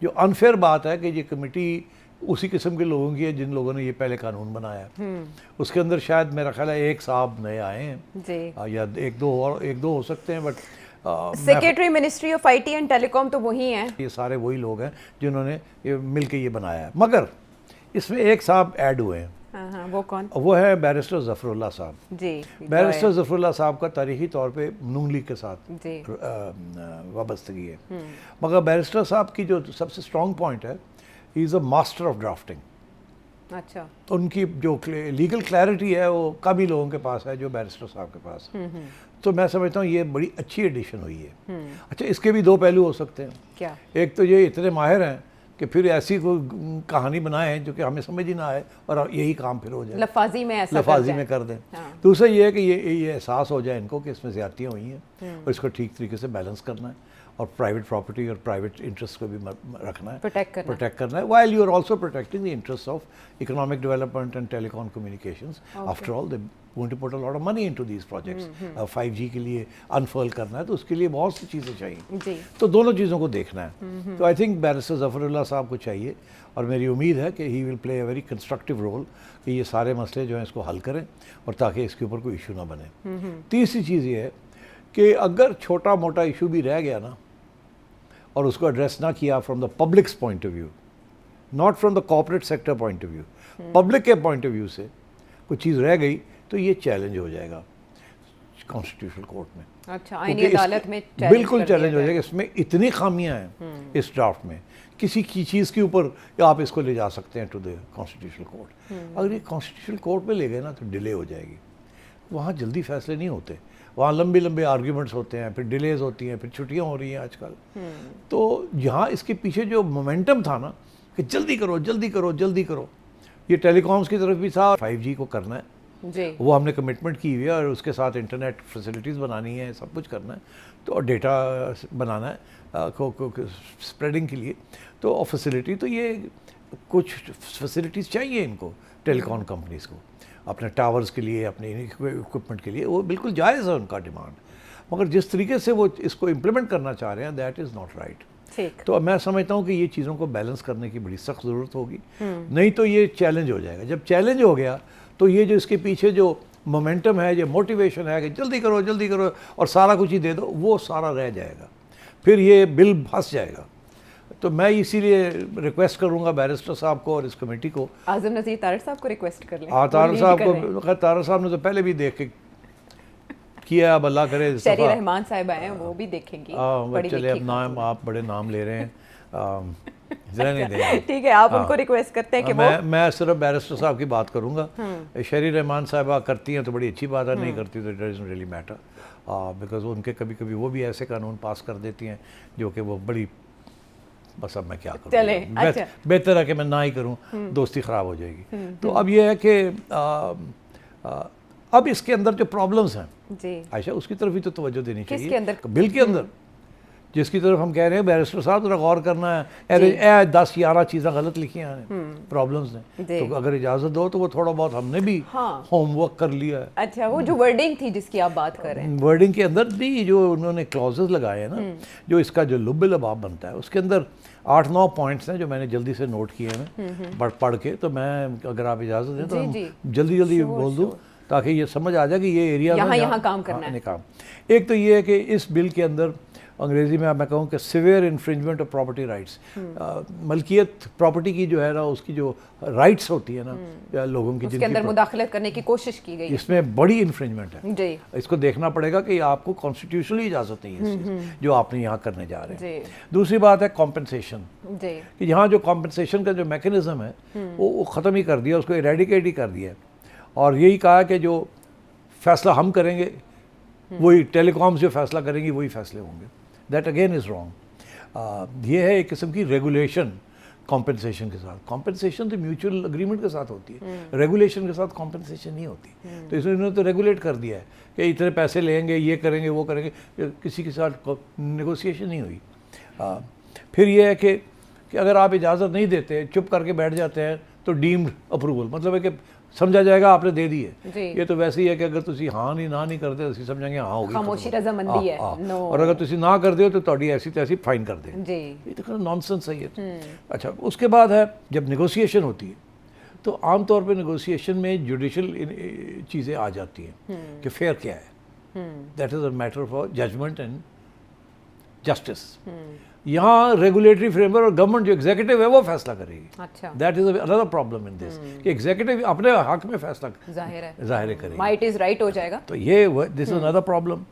जो अनफेयर बात है कि ये कमेटी उसी किस्म के लोगों की है जिन लोगों ने ये पहले कानून बनाया है। उसके अंदर शायद मेरा ख्याल है एक साहब नए आए हैं जी, या एक दो हो सकते हैं, but secretary ministry of IT and telecom तो वही हैं। ये सारे वही लोग हैं जिन्होंने ये मिल के ये बनाया है। मगर इसमें एक साहब ऐड हुए हैं। हाँ, वो कौन? वो है बैरिस्टर ज़फ़रुल्लाह साहब। जी, बैरिस्टर ज़फ़रुल्लाह साहब का तारीखी तौर पे नून लीग के साथ जी, वाबस्तगी है। मगर बैरिस्टर साहब की जो सबसे स्ट्रॉन्ग पॉइंट है, he is a master of drafting. अच्छा, उनकी जो लीगल क्लैरिटी है वो कम ही लोगों के पास है जो बैरिस्टर साहब के पास है। तो मैं समझता हूँ ये बड़ी अच्छी एडिशन हुई है। अच्छा, इसके भी 2 पहलू हो सकते हैं। क्या? एक तो ये इतने माहिर हैं कि फिर ऐसी कोई कहानी बनाएं जो कि हमें समझ ही ना आए और यही काम फिर हो जाए, लफाजी में ऐसा लफाजी में कर दें। हाँ। दूसरा ये है कि ये एहसास हो जाए इनको कि इसमें ज़्यादतियाँ हुई हैं और इसको ठीक तरीके से बैलेंस करना है। और प्राइवेट प्रॉपर्टी और प्राइवेट इंटरेस्ट को भी रखना है, प्रोटेक्ट करना है, while you are also protecting the interests of economic development and telecom communications. After all, they going to put a lot of money into these projects. 5G के लिए अनफर्ल करना है तो उसके लिए बहुत सी चीज़ें चाहिए जी। तो दोनों चीज़ों को देखना है। तो आई थिंक बैरिस्टर ज़फ़रुल्लाह साहब को चाहिए और मेरी उम्मीद है कि he will play a very constructive role कि ये सारे मसले जो हैं इसको हल करें और ताकि इसके ऊपर कोई इशू ना बने। तीसरी चीज़ ये है कि अगर छोटा मोटा इशू भी रह गया ना और उसको एड्रेस ना किया from the publics point of view, not from the corporate sector point of view, public के पॉइंट ऑफ व्यू से कोई चीज़ रह गई तो ये चैलेंज हो जाएगा कॉन्स्टिट्यूशनल कोर्ट में। अच्छा, आईनी अदालत में बिल्कुल चैलेंज हो जाएगा। इसमें इतनी खामियां हैं इस ड्राफ्ट में, किसी की चीज़ के ऊपर आप इसको ले जा सकते हैं टू द कॉन्स्टिट्यूशनल कोर्ट। अगर ये कॉन्स्टिट्यूशनल कोर्ट में ले गए ना तो डिले हो जाएगी, वहाँ जल्दी फैसले नहीं होते, वहाँ लंबे लंबे आर्ग्यूमेंट्स होते हैं, फिर डिलेज होती हैं, फिर छुट्टियाँ हो रही हैं आजकल। तो यहाँ इसके पीछे जो मोमेंटम था ना कि जल्दी करो जल्दी करो जल्दी करो, ये टेलीकॉम्स की तरफ भी था, 5G को करना है जी। वो हमने कमिटमेंट की हुई है और उसके साथ इंटरनेट फैसिलिटीज़ बनानी है, सब कुछ करना है तो और डेटा बनाना है स्प्रेडिंग के लिए तो और फैसिलिटी, तो ये कुछ फैसिलिटीज़ चाहिए इनको टेलीकॉम कंपनीज़ को अपने टावर्स के लिए, अपने इक्विपमेंट के लिए, वो बिल्कुल जायज़ है उनका डिमांड, मगर जिस तरीके से वो इसको इम्प्लीमेंट करना चाह रहे हैं दैट इज़ नॉट राइट। तो मैं समझता हूँ कि ये चीज़ों को बैलेंस करने की बड़ी सख्त ज़रूरत होगी, नहीं तो ये चैलेंज हो जाएगा। जब चैलेंज हो गया तो ये जो इसके पीछे जो मोमेंटम है, ये मोटिवेशन है कि जल्दी करो और सारा कुछ ही दे दो, वो सारा रह जाएगा, फिर ये बिल फंस जाएगा। तो मैं इसीलिए रिक्वेस्ट करूंगा बैरिस्टर साहब को और इस कमेटी को, आज़म नज़ीर तारड़ साहब को रिक्वेस्ट कर लें। तारड़ साहब को, खैर तारड़ साहब ने तो पहले भी देख के किया, अब अल्लाह करे शहरी रहमान साहब आए हैं, वो भी देखेंगी। चले अब नाम आप बड़े नाम ले रहे हैं ठीक है, आप उनको रिक्वेस्ट करते हैं कि मैं सिर्फ बैरिस्टर साहब की बात करूंगा। शहरी रहमान साहबा करती हैं तो बड़ी अच्छी बात है, नहीं करती तो it doesn't really matter, because उनके कभी कभी वो भी ऐसे कानून पास कर देती हैं जो कि वो बड़ी, बस अब मैं क्या करूँ, अच्छा। बेहतर है कि मैं ना ही करूँ, दोस्ती ख़राब हो जाएगी। तो अब ये है कि अब इसके अंदर जो प्रॉब्लम्स हैं जी आयशा, उसकी तरफ भी तो तवज्जो देनी चाहिए। किसके अंदर? बिल के अंदर, जिसकी तरफ हम कह रहे हैं बैरिस्टर साहब जरा गौर करना है, 10-11 चीज़ें गलत लिखी हैं प्रॉब्लम्स ने, तो अगर इजाज़त दो तो वो थोड़ा बहुत हमने भी होमवर्क कर लिया है। अच्छा, वो जो वर्डिंग थी जिसकी आप बात कर रहे हैं, वर्डिंग के अंदर भी जो उन्होंने क्लॉजेस लगाए हैं ना, जो इसका जो लुब्बे लबाब बनता है, उसके अंदर 8-9 पॉइंट्स हैं जो मैंने जल्दी से नोट किए हैं पढ़ के, तो मैं अगर आप इजाज़त दें तो जल्दी बोल दूँ ताकि ये समझ आ जाए कि ये एरिया यहाँ काम करना है। काम एक तो ये है कि इस बिल के अंदर अंग्रेज़ी में मैं कहूँ कि severe infringement of property rights, मलकियत प्रॉपर्टी की जो है ना, उसकी जो राइट्स होती है ना लोगों की, उसके अंदर मुदाखलत करने की कोशिश की गई, इसमें बड़ी इन्फ्रिंजमेंट है जी। इसको देखना पड़ेगा कि आपको कॉन्स्टिट्यूशनली इजाज़त नहीं है जो आपने यहाँ करने जा रहे हैं। दूसरी बात है कॉम्पनसेशन, कि यहाँ जो कॉम्पनसेशन का जो मैकेनिज्म है वो ख़त्म ही कर दिया, उसको इरेडिकेट ही कर दिया, और यही कहा कि जो फैसला हम करेंगे वही टेलीकॉम्स जो फैसला करेंगी वही फैसले होंगे। That again is wrong. ये है एक किस्म की रेगुलेशन कॉम्पनसेशन के साथ। कॉम्पनसेशन तो म्यूचुअल अग्रीमेंट के साथ होती है, रेगुलेशन के साथ कॉम्पनसेशन नहीं होती। तो इसमें इन्होंने तो रेगुलेट कर दिया है कि इतने पैसे लेंगे, ये करेंगे, वो करेंगे, किसी के साथ नेगोशिएशन नहीं हुई। फिर ये है कि अगर आप इजाज़त नहीं देते, चुप करके बैठ जाते हैं, तो डीम्ड अप्रूवल, मतलब है कि समझा जाएगा आपने दे दी है। ये तो वैसे ही है कि अगर तुसी हाँ नहीं करते तो समझेंगे हाँ होगी, खामोशी रजामंदी है। और अगर तुसी ना कर दो तो थोड़ी ऐसी तैसी फाइन कर दे। ये तो नॉनसेंस है ये तो। अच्छा, उसके बाद है जब नेगोशिएशन होती है तो आमतौर पे नेगोशिएशन में जुडिशल चीज़ें आ जाती हैं कि फेयर क्या है, that is a matter for judgement and justice. यहाँ रेगुलेटरी फ्रेमवर्क और गवर्नमेंट जो एग्जीक्यूटिव है वो फैसला करेगी। अच्छा, that is another problem in this कि एग्जीक्यूटिव अपने हक में फैसला जाहिर करेगी, माइट इज राइट हो जाएगा, तो ये दिस इज अनदर प्रॉब्लम।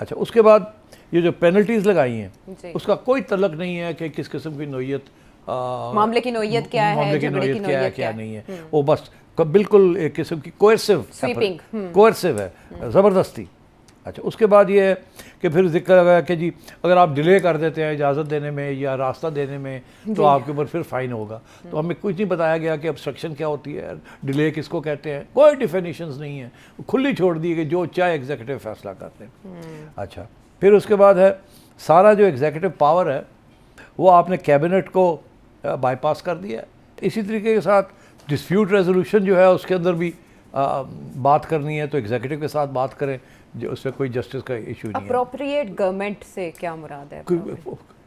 अच्छा, उसके बाद ये जो पेनल्टीज लगाई हैं उसका कोई तलक नहीं है कि किस किस्म की नोयत, मामले की नोयत क्या है, मामले की नोयत क्या है, क्या नहीं है, वो बस बिल्कुल एक किस्म की कोएर्सिव है, ज़बरदस्ती। अच्छा, उसके बाद ये है कि फिर जिक्र लगा कि जी अगर आप डिले कर देते हैं इजाज़त देने में या रास्ता देने में तो आपके ऊपर फिर फ़ाइन होगा। तो हमें कुछ नहीं बताया गया कि ऑब्स्ट्रक्शन क्या होती है, डिले किसको कहते हैं, कोई डिफिनीशंस नहीं है, खुली छोड़ दी कि जो चाहे एग्जीक्यूटिव फैसला करते हैं। अच्छा, फिर उसके बाद है सारा जो एग्जीक्यूटिव पावर है वो आपने कैबिनेट को बाईपास कर दिया है। इसी तरीके के साथ डिस्प्यूट रेजोल्यूशन जो है उसके अंदर भी बात करनी है तो एग्जीक्यूटिव के साथ बात करें, जो उसमें कोई जस्टिस का इशू नहीं है। अप्रोप्रिएट गवर्नमेंट से क्या मुराद है?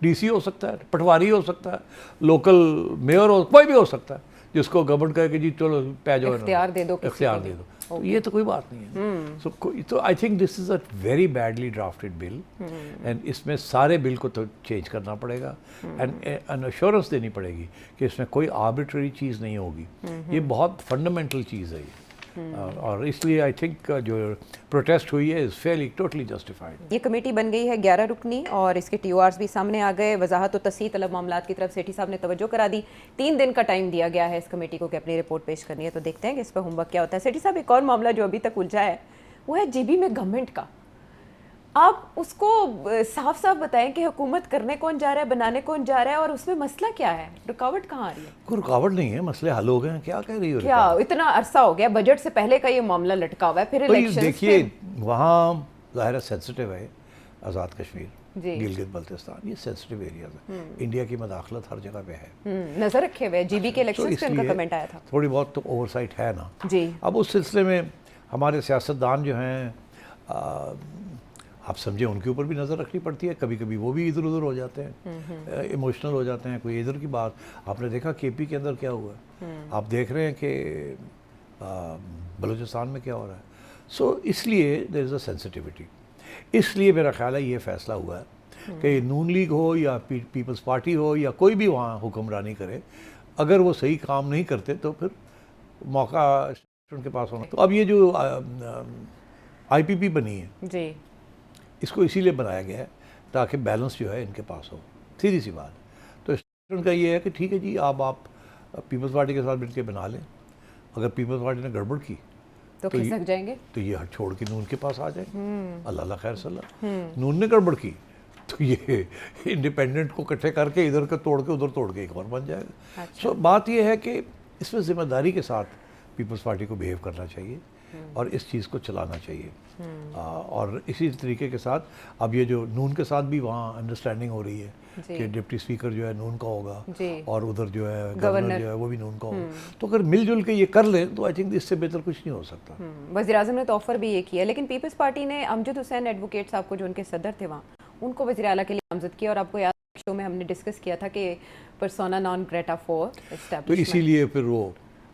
डीसी हो सकता है, पटवारी हो सकता है, लोकल मेयर हो, कोई भी हो सकता है जिसको गवर्नमेंट कहे कि जी चलो पै जाओ, इख्तियार दे दो किसी इख्तियार को दे भी। दो, तो ये तो कोई बात नहीं है। तो I think this is a very badly drafted bill and इसमें सारे बिल को तो चेंज करना पड़ेगा एंड एन अश्योरेंस देनी पड़ेगी कि इसमें कोई आर्बिट्ररी चीज़ नहीं होगी। ये बहुत फंडामेंटल चीज़ है ये। और इसलिए आई थिंक जो प्रोटेस्ट हुई है इज़ फेयरली टोटली जस्टिफाइड। ये कमेटी बन गई है 11 रुकनी और इसके TORs भी सामने आ गए। वजाहत और तस्हीह तलब मामलात की तरफ सेठी साहब ने तवज्जो करा दी। 3 दिन का टाइम दिया गया है इस कमेटी को कि अपनी रिपोर्ट पेश करनी है, तो देखते हैं कि इस पर होमवर्क क्या होता है। सेठी साहब, एक और मामला जो अभी तक उलझा है वो है GB में गवर्नमेंट का। आप उसको साफ साफ बताएं कि हुकूमत करने कौन जा रहा है, बनाने कौन जा रहा है, और उसमें मसला क्या है, रुकावट कहाँ आ रही है? कोई रुकावट नहीं है, मसले हल हो गए हैं। क्या कह रही हो? क्या इतना अरसा हो गया, बजट से पहले का ये मामला लटका हुआ है, फिर इलेक्शंस देखिए वहाँ ज़ाहिर सेंसिटिव है, आज़ाद कश्मीर, जी। गिलगित बल्तिस्तान, ये सेंसिटिव एरियाज है। इंडिया की मदाखलत हर जगह पे है। नजर रखे हुए GB के तो इलेक्शंस पे उनका इसलिए कमेंट आया था। थोड़ी बहुत तो ओवरसाइट है ना। जी। अब उस सिलसिले में हमारे सियासतदान जो हैं आप समझे उनके ऊपर भी नज़र रखनी पड़ती है। कभी कभी वो भी इधर उधर हो जाते हैं, इमोशनल हो जाते हैं, कोई इधर की बात। आपने देखा KP के अंदर क्या हुआ है, आप देख रहे हैं कि बलूचिस्तान में क्या हो रहा है। सो इसलिए देयर इज़ अ सेंसिटिविटी। इसलिए मेरा ख्याल है ये फैसला हुआ है कि नून लीग हो या पीपल्स पार्टी हो या कोई भी वहाँ हुक्मरानी करे, अगर वो सही काम नहीं करते तो फिर मौका उनके पास होना। तो अब ये जो IPP बनी है जी, इसको इसीलिए बनाया गया है ताकि बैलेंस जो है इनके पास हो, सीधी सी बात। तो उनका ये है कि ठीक है जी, आप पीपल्स पार्टी के साथ मिलकर बना लें, अगर पीपल्स पार्टी ने गड़बड़ की तो खिसक जाएंगे, तो ये हट छोड़ के नून के पास आ जाए। अल्लाह खैर सल्ला। नून ने गड़बड़ की तो ये इंडिपेंडेंट को इकट्ठे करके इधर का तोड़ के उधर तोड़ के एक और बन जाएगा। सो बात ये है कि इसमें जिम्मेदारी के साथ पीपल्स पार्टी को बिहेव करना चाहिए और इस चीज़ को चलाना चाहिए। और इसी तरीके के साथ अब ये जो नून के साथ भी वहाँ अंडरस्टैंडिंग हो रही है कि डिप्टी स्पीकर जो है नून का होगा और उधर जो है गवर्नर जो है वो भी नून का होगा। तो अगर मिलजुल के ये कर लें तो आई थिंक इससे बेहतर कुछ नहीं हो सकता। वज़ीर-ए-आज़म ने तो ऑफर भी ये किया, लेकिन पीपल्स पार्टी ने अमजद हुसैन एडवोकेट साहब को, जो उनके सदर थे वहाँ, उनको वज़ीर आला के लिए नामज़द किया। और आपको याद शो में हमने डिस्कस किया था कि persona non Greta for establishment. तो इसीलिए फिर वो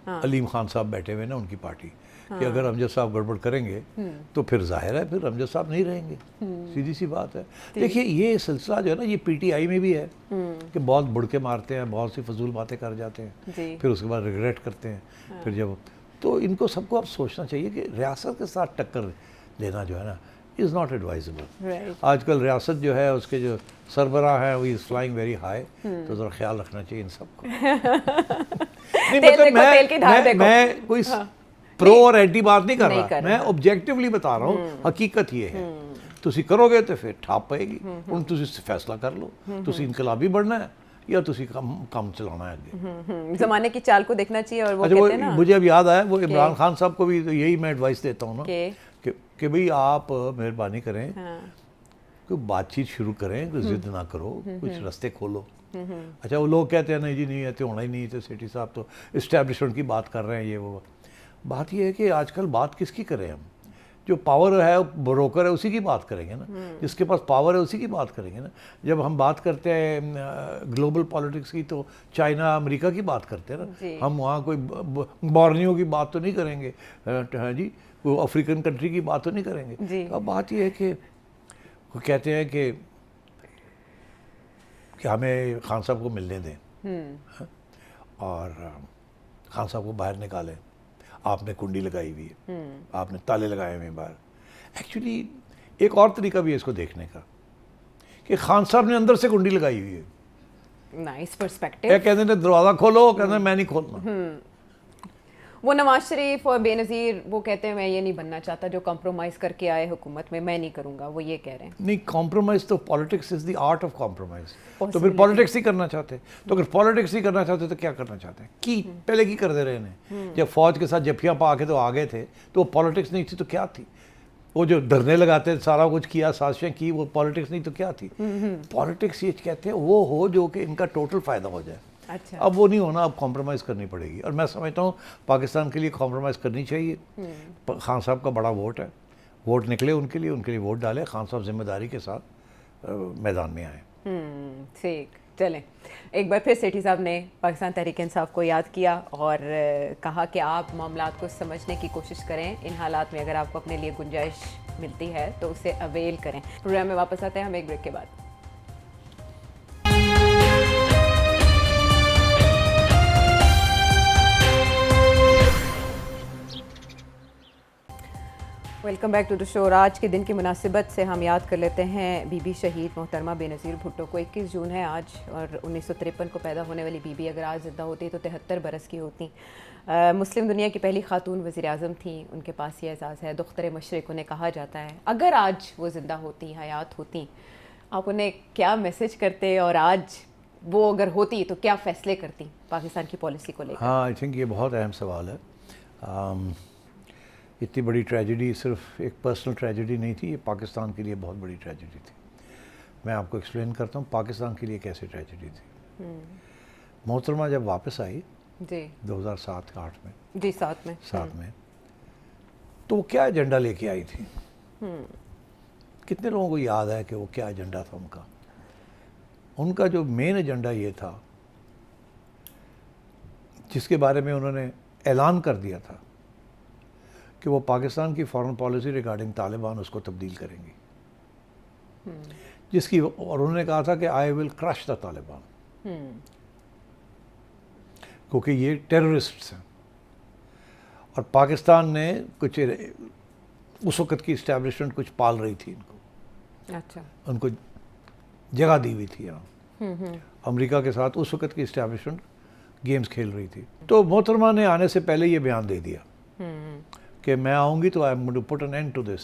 अलीम खान साहब बैठे हुए ना उनकी पार्टी कि अगर अमजद साहब गड़बड़ करेंगे तो फिर जाहिर है फिर अमजद साहब नहीं रहेंगे। सीधी सी बात है। देखिए ये सिलसिला जो है ना, ये PTI में भी है कि बहुत बुड़के मारते हैं, बहुत सी फजूल बातें कर जाते हैं, फिर उसके बाद रिग्रेट करते हैं। फिर जब तो इनको सबको अब सोचना चाहिए कि रियासत के साथ टक्कर लेना जो है ना इज़ नॉट एडवाइजेबल। आजकल रियासत जो है उसके जो सरबराह है वो इज़ फ्लाइंग वेरी हाई, तो ज़रा ख्याल रखना चाहिए इन सबको। नहीं मतलब मैं कोई प्रो और एंटी बात नहीं कर रहा, मैं ऑब्जेक्टिवली बता रहा हूँ, हकीकत ये है। तुसी करोगे तो फिर ठाप पाएगी, उन तुसी फैसला कर लो, तुसी इनकलाबी बढ़ना है या तुसी काम चलाना है आगे। ज़माने की चाल को देखना चाहिए। और वो अच्छा, कहते हैं ना, मुझे अब याद आया, वो इमरान खान साहब को भी तो यही मैं एडवाइस देता हूँ ना कि भाई आप मेहरबानी करें, कोई बातचीत शुरू करें, कोई जिद ना करो, कुछ रास्ते खोलो। अच्छा, वो लोग कहते हैं नहीं जी नहीं ऐसे होना ही नहीं, तो सेठी साहब तो इस्टेब्लिशमेंट की बात कर रहे हैं, ये वो। बात ये है कि आजकल बात किसकी करें हम? जो पावर है, ब्रोकर है, उसी की बात करेंगे ना। जिसके पास पावर है उसी की बात करेंगे ना। जब हम बात करते हैं ग्लोबल पॉलिटिक्स की तो चाइना अमेरिका की बात करते हैं ना। हम वहाँ कोई बॉर्नियो की बात तो नहीं करेंगे, हाँ जी, कोई अफ्रीकन कंट्री की बात तो नहीं करेंगे। अब बात यह है कि वो कहते हैं कि हमें खान साहब को मिलने दें और खान साहब को बाहर निकालें। आपने कुंडी लगाई हुई है, आपने ताले लगाए हुए हैं बाहर। एक्चुअली एक और तरीका भी है इसको देखने का कि खान साहब ने अंदर से कुंडी लगाई हुई है। Nice perspective. कहते हैं दरवाज़ा खोलो, कहते हैं मैं नहीं खोलना। वो नवाज शरीफ और बेनज़ीर वो कहते हैं मैं ये नहीं बनना चाहता जो कॉम्प्रोमाइज़ करके आए हुकूमत में, मैं नहीं करूँगा, वो ये कह रहे हैं। नहीं, कॉम्प्रोमाइज़ तो politics is the art of compromise. तो फिर पॉलिटिक्स ही करना चाहते, तो अगर पॉलिटिक्स ही करना चाहते तो क्या करना चाहते हैं कि पहले की कर दे रहे हैं। जब फौज के साथ जफियाँ पा के तो आ गए थे तो वो पॉलिटिक्स नहीं थी तो क्या थी? वो जो धरने लगाते थे, सारा कुछ किया, साजिशें की, वो पॉलिटिक्स नहीं तो क्या थी? पॉलिटिक्स ये कहते हैं वो हो जो कि इनका टोटल फ़ायदा हो जाए। अच्छा। अब वो नहीं होना, अब कॉम्प्रोमाइज़ करनी पड़ेगी, और मैं समझता हूँ पाकिस्तान के लिए कॉम्प्रोमाइज़ करनी चाहिए। खान साहब का बड़ा वोट है, वोट निकले उनके लिए वोट डाले, खान साहब जिम्मेदारी के साथ मैदान में आए। ठीक, चलें। एक बार फिर सेठी साहब ने पाकिस्तान तहरीक इंसाफ को याद किया और कहा कि आप मामलात को समझने की कोशिश करें। इन हालात में अगर आपको अपने लिए गुंजाइश मिलती है तो उसे अवेल करें। प्रोग्राम में वापस आते हैं हम एक ब्रेक के बाद। Welcome back to the show. आज के दिन की मुनासिबत से हम याद कर लेते हैं बीबी शहीद मोहतरमा बेनज़ीर भुट्टो को। 21 जून है आज, और 1953 को पैदा होने वाली बीबी अगर आज ज़िंदा होती तो 73 बरस की होती। मुस्लिम दुनिया की पहली खातून वज़ीर-ए-आज़म थी, उनके पास ये एजाज़ है, दुख्तर मशरिक़ उन्हें कहा जाता है। अगर आज वो ज़िंदा होती, हयात होती, आप उन्हें क्या मैसेज करते, और आज वो अगर होती तो क्या फ़ैसले करती पाकिस्तान की पॉलिसी को लेकर? हाँ, आई थिंक ये बहुत अहम सवाल है। इतनी बड़ी ट्रेजेडी सिर्फ एक पर्सनल ट्रेजेडी नहीं थी, ये पाकिस्तान के लिए बहुत बड़ी ट्रेजेडी थी। मैं आपको एक्सप्लेन करता हूँ पाकिस्तान के लिए कैसे ट्रेजेडी थी। मोहतरमा जब वापस आई जी 2007-8 में, जी 7 में, तो वो क्या एजेंडा लेके आई थी? कितने लोगों को याद है कि वो क्या एजेंडा था उनका? उनका जो मेन एजेंडा ये था, जिसके बारे में उन्होंने ऐलान कर दिया था कि वो पाकिस्तान की फॉरेन पॉलिसी रिगार्डिंग तालिबान उसको तब्दील करेंगी, जिसकी, और उन्होंने कहा था कि I will crush the Taliban, क्योंकि ये टेररिस्ट्स हैं। और पाकिस्तान ने कुछ उस वक़्त की इस्टेब्लिशमेंट कुछ पाल रही थी इनको, अच्छा, उनको जगह दी हुई थी यहाँ। अमेरिका के साथ उस वक़्त की इस्टेब्लिशमेंट गेम्स खेल रही थी। तो मोहतरमा ने आने से पहले ये बयान दे दिया कि मैं आऊँगी तो I am going to put an end to this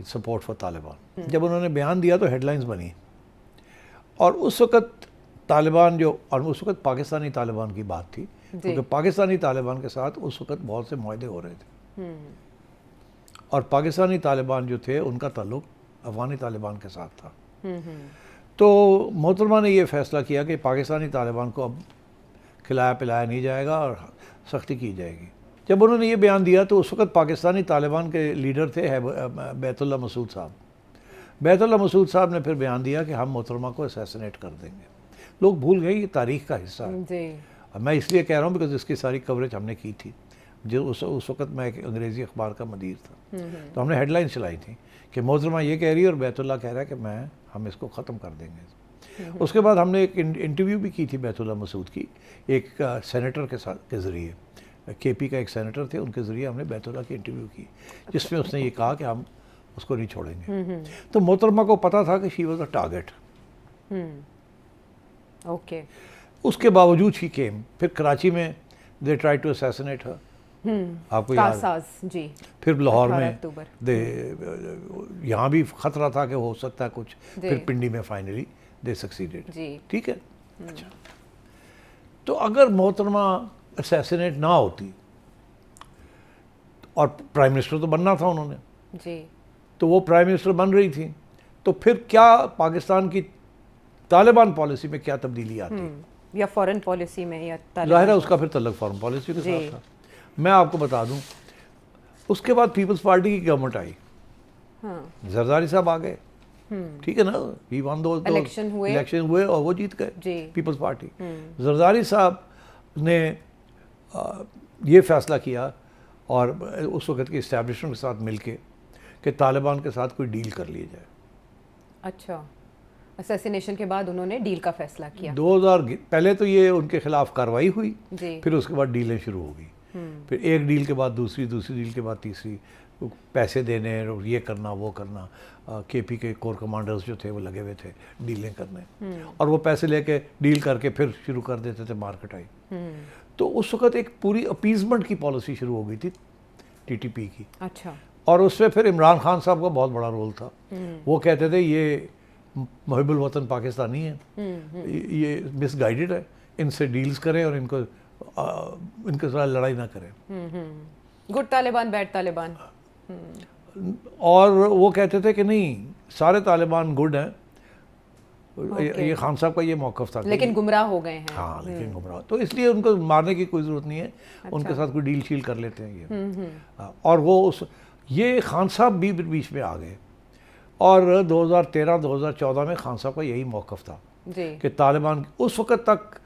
support for Taliban. जब उन्होंने बयान दिया तो हेडलाइंस बनी, और उस वक़्त तालिबान जो, और उस वक़्त पाकिस्तानी तालिबान की बात थी, क्योंकि पाकिस्तानी तालिबान के साथ उस वक़्त बहुत से मुआहदे हो रहे थे, और पाकिस्तानी तालिबान जो थे उनका ताल्लुक अफ़गानी तालिबान के साथ था। तो मोहतरमा ने ये फ़ैसला किया कि पाकिस्तानी तालिबान को अब खिलाया पिलाया नहीं जाएगा और सख्ती की जाएगी। जब उन्होंने ये बयान दिया तो उस वक़्त पाकिस्तानी तालिबान के लीडर थे बैतुल्ला मसूद साहब। बैतुल्ला मसूद साहब ने फिर बयान दिया कि हम मोहतरमा को असैसिनेट कर देंगे। लोग भूल गए ये तारीख़ का हिस्सा है। जी। मैं इसलिए कह रहा हूँ बिकॉज इसकी सारी कवरेज हमने की थी। जो उस वक़्त मैं एक अंग्रेज़ी अखबार का मदीर था, तो हमने हेडलाइन चलाई थी कि मोहतरमा ये कह रही है और बैतुल्ला कह रहा है कि हम इसको ख़त्म कर देंगे। उसके बाद हमने एक इंटरव्यू भी की थी बैतुल्ला मसूद की, एक सेनेटर के ज़रिए, केपी का एक सेनेटर थे, उनके ज़रिए हमने बैतुल्ला की इंटरव्यू की, जिसमें उसने ये कहा कि हम उसको नहीं छोड़ेंगे। तो मोहतरमा को पता था कि she was a target. Okay. उसके बावजूद ही केम, फिर कराची में दे ट्राई टू असैसिनेट हर, आपको याद है? जी। फिर लाहौर 18 में अक्टूबर। यहाँ भी खतरा था कि हो सकता है कुछ, फिर पिंडी में फाइनली दे सक्सीडेड। जी। ठीक है। अच्छा, तो अगर मोहतरमा असैसिनेट ना होती, और प्राइम मिनिस्टर तो बनना था उन्होंने, जी, तो वो प्राइम मिनिस्टर बन रही थी, तो फिर क्या पाकिस्तान की तालिबान पॉलिसी में क्या तब्दीली आती? या फॉरेन पॉलिसी में, या जाहिर है उसका फिर तल्लुक फॉरेन पॉलिसी के साथ था। मैं आपको बता दूं, उसके बाद पीपल्स पार्टी की गवर्नमेंट आई, जरदारी साहब आ गए, ठीक है ना, ही वन दो इलेक्शन हुए और वो जीत गए पीपल्स पार्टी। जरदारी साहब ने ये फैसला किया, और उस वक़्त की इस्टेब्लिशमेंट के साथ मिलके कि तालिबान के साथ कोई डील कर लिया जाए। अच्छा, असैसिनेशन के बाद उन्होंने डील का फैसला किया। 2000 पहले तो ये उनके खिलाफ कार्रवाई हुई, जी। फिर उसके बाद डीलें शुरू हो गई, फिर एक डील के बाद दूसरी डील के बाद तीसरी, पैसे देने और ये करना वो करना। केपी के कोर कमांडर्स जो थे वो लगे हुए थे डीलें करने, और वो पैसे लेके डील करके फिर शुरू कर देते थे मार्केट आई। तो उस वक़्त एक पूरी अपीजमेंट की पॉलिसी शुरू हो गई थी टीटीपी की। अच्छा। और उसमें फिर इमरान खान साहब का बहुत बड़ा रोल था। वो कहते थे ये मुहिबुल वतन पाकिस्तानी है, ये मिसगाइडेड है, इनसे डील्स करें और इनके साथ लड़ाई ना करें। Good Taliban bad Taliban. और वो कहते थे कि नहीं सारे तालिबान गुड हैं, ये खान साहब का ये मौक़िफ़ था। लेकिन गुमराह हो गए हैं। हाँ, लेकिन गुमराह, तो इसलिए उनको मारने की कोई ज़रूरत नहीं है। उनके साथ कोई डील शील कर लेते हैं ये। और वो ये खान साहब भी बीच में आ गए, और 2013-2014 में खान साहब का यही मौक़िफ़ था कि तालिबान उस वक़्त तक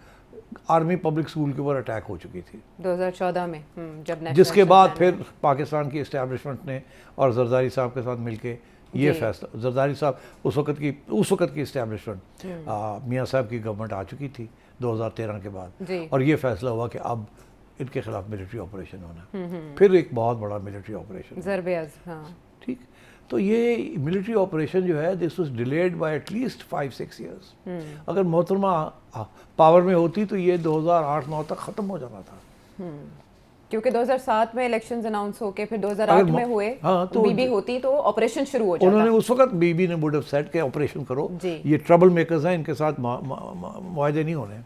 आर्मी पब्लिक स्कूल के ऊपर अटैक हो चुकी थी 2014 में, जब जिसके बाद फिर पाकिस्तान की इस्टेब्लिशमेंट ने और जरदारी साहब के साथ मिलके ये फैसला, जरदारी साहब उस वक़्त की इस्टेब्लिशमेंट मियाँ साहब की गवर्नमेंट आ चुकी थी 2013 के बाद, और ये फैसला हुआ कि अब इनके खिलाफ मिलिट्री ऑपरेशन होना, फिर एक बहुत बड़ा मिलिट्री ऑपरेशन ठीक। तो ये मिलिट्री ऑपरेशन जो है this was delayed by at least 5-6 years. अगर मोहतरमा पावर में होती तो ये 2008-9 तक ख़त्म हो जाना था, क्योंकि 2007 में इलेक्शंस अनाउंस होके फिर 2008 में हुए। तो बीबी होती तो ऑपरेशन शुरू हो जाता। उन्होंने उस वक्त बीबी ने वुड हैव सेड के ऑपरेशन करो, ये ट्रबल मेकर्स हैं, इनके साथ मुआहदे नहीं होने।